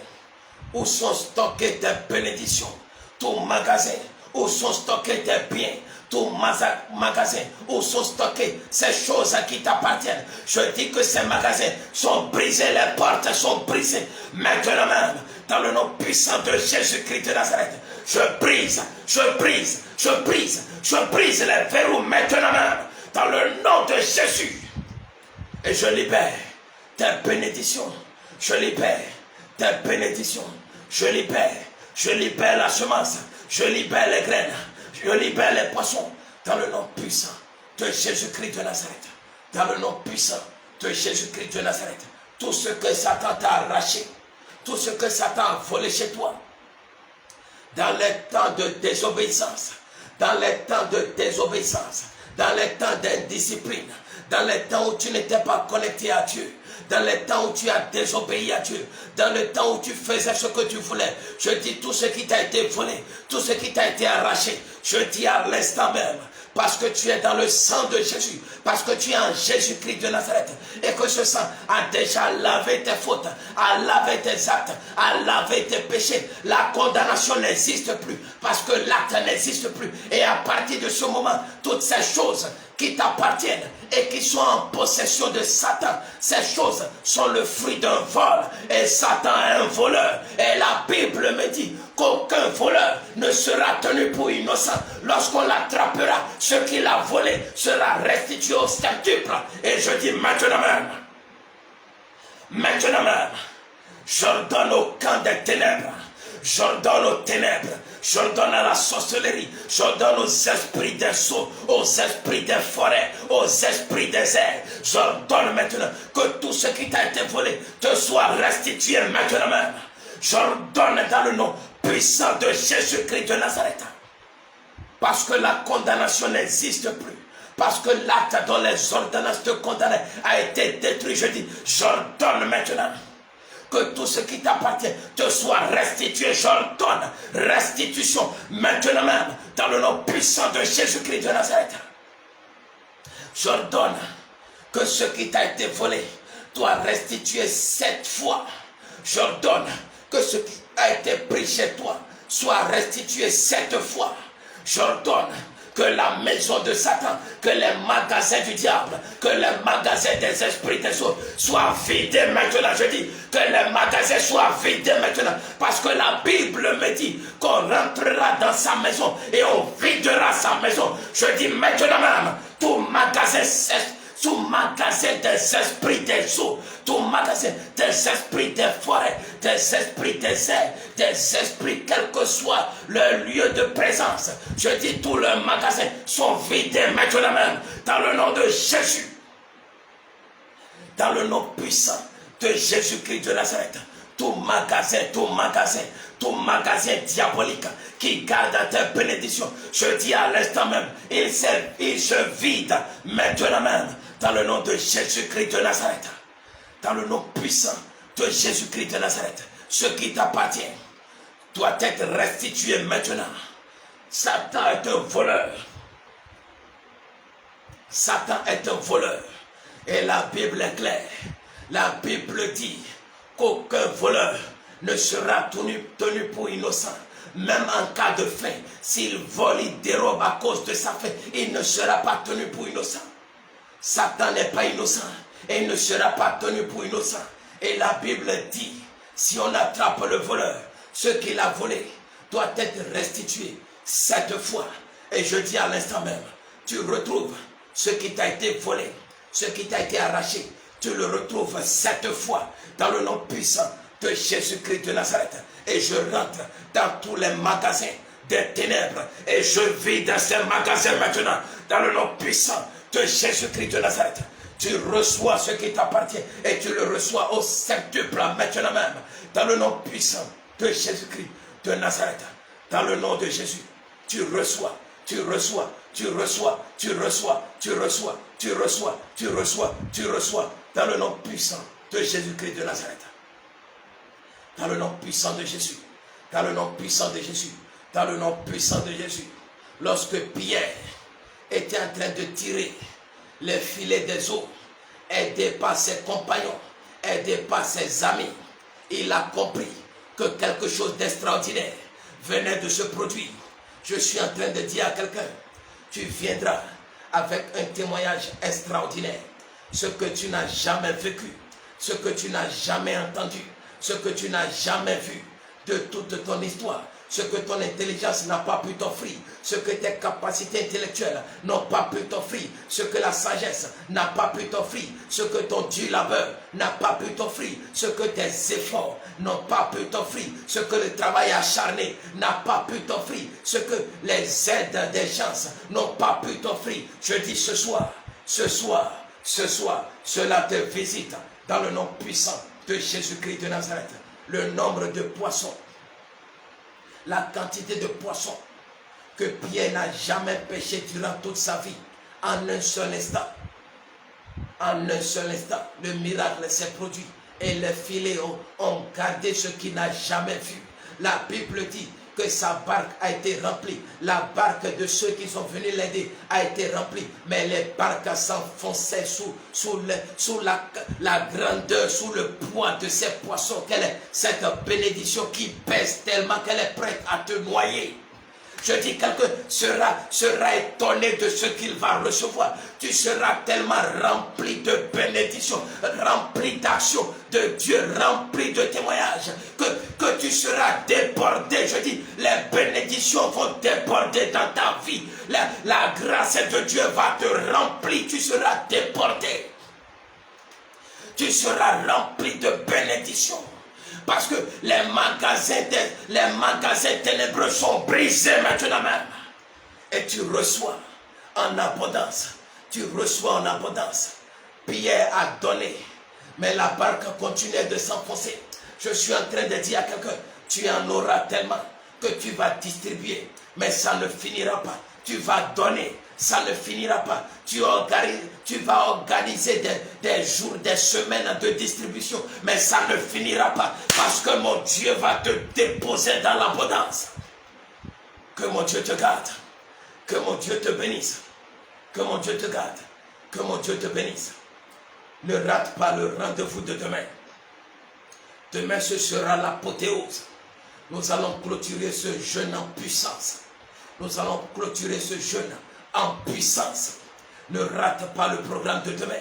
où sont stockées tes bénédictions. Tout magasin où sont stockés tes biens. Tout magasin où sont stockées ces choses qui t'appartiennent. Je dis que ces magasins sont brisés, les portes sont brisées. Maintenant même, dans le nom puissant de Jésus-Christ de Nazareth, je brise, je brise, je brise, je brise les verrous maintenant même, dans le nom de Jésus. Et je libère tes bénédictions, je libère tes bénédictions, je libère la semence, je libère les graines. Je libère les poissons dans le nom puissant de Jésus-Christ de Nazareth. Dans le nom puissant de Jésus-Christ de Nazareth. Tout ce que Satan t'a arraché, tout ce que Satan a volé chez toi, dans les temps de désobéissance, dans les temps de désobéissance, dans les temps d'indiscipline, dans les temps où tu n'étais pas connecté à Dieu, dans les temps où tu as désobéi à Dieu, dans le temps où tu faisais ce que tu voulais, je dis tout ce qui t'a été volé, tout ce qui t'a été arraché, je dis à l'instant même, parce que tu es dans le sang de Jésus, parce que tu es en Jésus-Christ de Nazareth, et que ce sang a déjà lavé tes fautes, a lavé tes actes, a lavé tes péchés. La condamnation n'existe plus, parce que l'acte n'existe plus. Et à partir de ce moment, toutes ces choses qui t'appartiennent et qui sont en possession de Satan, ces choses sont le fruit d'un vol. Et Satan est un voleur. Et la Bible me dit qu'aucun voleur ne sera tenu pour innocent. Lorsqu'on l'attrapera, ce qu'il a volé sera restitué au septuple. Et je dis maintenant même, j'ordonne au camp des ténèbres, j'ordonne aux ténèbres, j'ordonne à la sorcellerie, j'ordonne aux esprits des eaux, aux esprits des forêts, aux esprits des airs. J'ordonne maintenant que tout ce qui t'a été volé te soit restitué maintenant même. J'ordonne dans le nom puissant de Jésus-Christ de Nazareth. Parce que la condamnation n'existe plus. Parce que l'acte dont les ordonnances te condamnaient a été détruit. Je dis, j'ordonne maintenant que tout ce qui t'appartient te soit restitué. J'ordonne restitution maintenant même dans le nom puissant de Jésus-Christ de Nazareth. J'ordonne que ce qui t'a été volé doit restituer 7 fois. J'ordonne que ce qui a été pris chez toi soit restitué 7 fois. J'ordonne que la maison de Satan, que les magasins du diable, que les magasins des esprits des eaux soient vidés maintenant. Je dis que les magasins soient vidés maintenant. Parce que la Bible me dit qu'on rentrera dans sa maison et on videra sa maison. Je dis maintenant même, tout magasin cesse. Tout magasin des esprits des eaux, tout magasin des esprits des forêts, des esprits des airs, des esprits, quel que soit le lieu de présence. Je dis tous les magasins sont vidés maintenant même, dans le nom de Jésus. Dans le nom puissant de Jésus-Christ de Nazareth. Tout magasin diabolique qui garde tes bénédictions, je dis à l'instant même, il se vide maintenant même. Dans le nom de Jésus-Christ de Nazareth. Dans le nom puissant de Jésus-Christ de Nazareth. Ce qui t'appartient doit être restitué maintenant. Satan est un voleur. Satan est un voleur. Et la Bible est claire. La Bible dit qu'aucun voleur ne sera tenu pour innocent. Même en cas de fait, s'il vole, il dérobe à cause de sa fait, il ne sera pas tenu pour innocent. Satan n'est pas innocent et il ne sera pas tenu pour innocent. Et la Bible dit, si on attrape le voleur, ce qu'il a volé doit être restitué 7 fois. Et je dis à l'instant même, tu retrouves ce qui t'a été volé, ce qui t'a été arraché, tu le retrouves 7 fois dans le nom puissant de Jésus-Christ de Nazareth. Et je rentre dans tous les magasins des ténèbres et je vide ces magasins maintenant dans le nom puissant de Jésus-Christ de Nazareth. Tu reçois ce qui t'appartient et tu le reçois au septuple maintenant même. Dans le nom puissant de Jésus-Christ de Nazareth. Dans le nom de Jésus. Tu reçois, tu reçois, tu reçois, tu reçois, tu reçois, tu reçois, tu reçois, tu reçois. Dans le nom puissant de Jésus-Christ de Nazareth. Dans le nom puissant de Jésus. Dans le nom puissant de Jésus. Dans le nom puissant de Jésus. Lorsque Pierre était en train de tirer les filets des eaux, aidé par ses compagnons, aidé par ses amis, il a compris que quelque chose d'extraordinaire venait de se produire. Je suis en train de dire à quelqu'un, tu viendras avec un témoignage extraordinaire. Ce que tu n'as jamais vécu, ce que tu n'as jamais entendu, ce que tu n'as jamais vu de toute ton histoire, ce que ton intelligence n'a pas pu t'offrir, ce que tes capacités intellectuelles n'ont pas pu t'offrir, ce que la sagesse n'a pas pu t'offrir, ce que ton dur labeur n'a pas pu t'offrir, ce que tes efforts n'ont pas pu t'offrir, ce que le travail acharné n'a pas pu t'offrir, ce que les aides des gens n'ont pas pu t'offrir. Je dis ce soir, cela te visite dans le nom puissant de Jésus-Christ de Nazareth. Le nombre de poissons, la quantité de poissons que Pierre n'a jamais pêché durant toute sa vie, en un seul instant, le miracle s'est produit et les filets ont gardé ce qu'il n'a jamais vu. La Bible dit que sa barque a été remplie, la barque de ceux qui sont venus l'aider a été remplie, mais les barques s'enfonçaient sous la grandeur, sous le poids de ces poissons. Quelle est cette bénédiction qui pèse tellement qu'elle est prête à te noyer? Je dis, quelqu'un sera étonné de ce qu'il va recevoir. Tu seras tellement rempli de bénédictions, rempli d'actions de Dieu, rempli de témoignages, que tu seras débordé. Je dis, les bénédictions vont déborder dans ta vie. La grâce de Dieu va te remplir. Tu seras débordé. Tu seras rempli de bénédictions. Parce que les magasins ténébreux sont brisés maintenant même. Et tu reçois en abondance. Tu reçois en abondance. Pierre a donné, mais la barque continuait de s'enfoncer. Je suis en train de dire à quelqu'un, tu en auras tellement que tu vas distribuer, mais ça ne finira pas. Tu vas donner, ça ne finira pas. Tu vas organiser des jours, des semaines de distribution, mais ça ne finira pas. Parce que mon Dieu va te déposer dans l'abondance. Que mon Dieu te garde. Que mon Dieu te bénisse. Que mon Dieu te garde. Que mon Dieu te bénisse. Ne rate pas le rendez-vous de demain. Demain, ce sera l'apothéose. Nous allons clôturer ce jeûne en puissance. Nous allons clôturer ce jeûne en puissance. Ne rate pas le programme de demain.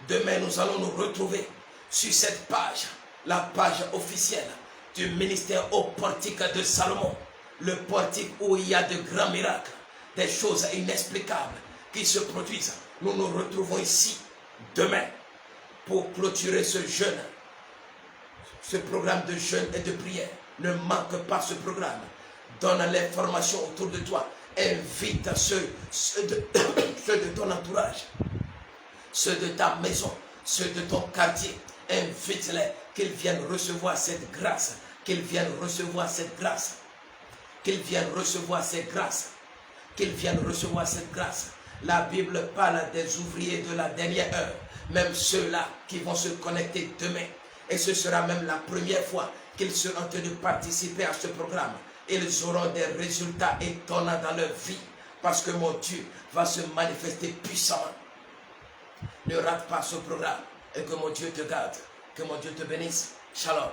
Demain, nous allons nous retrouver sur cette page, la page officielle du ministère au portique de Salomon. Le portique où il y a de grands miracles, des choses inexplicables qui se produisent. Nous nous retrouvons ici demain pour clôturer ce jeûne, ce programme de jeûne et de prière. Ne manque pas ce programme. Donne l'information autour de toi. Invite ceux de ton entourage, ceux de ta maison, ceux de ton quartier. Invite-les, qu'ils viennent recevoir cette grâce, qu'ils viennent recevoir cette grâce, qu'ils viennent recevoir cette grâce, qu'ils viennent recevoir cette grâce. La Bible parle des ouvriers de la dernière heure, même ceux-là qui vont se connecter demain. Et ce sera même la première fois qu'ils seront en train de participer à ce programme. Ils auront des résultats étonnants dans leur vie, parce que mon Dieu va se manifester puissamment. Ne rate pas ce programme et que mon Dieu te garde, que mon Dieu te bénisse. Shalom.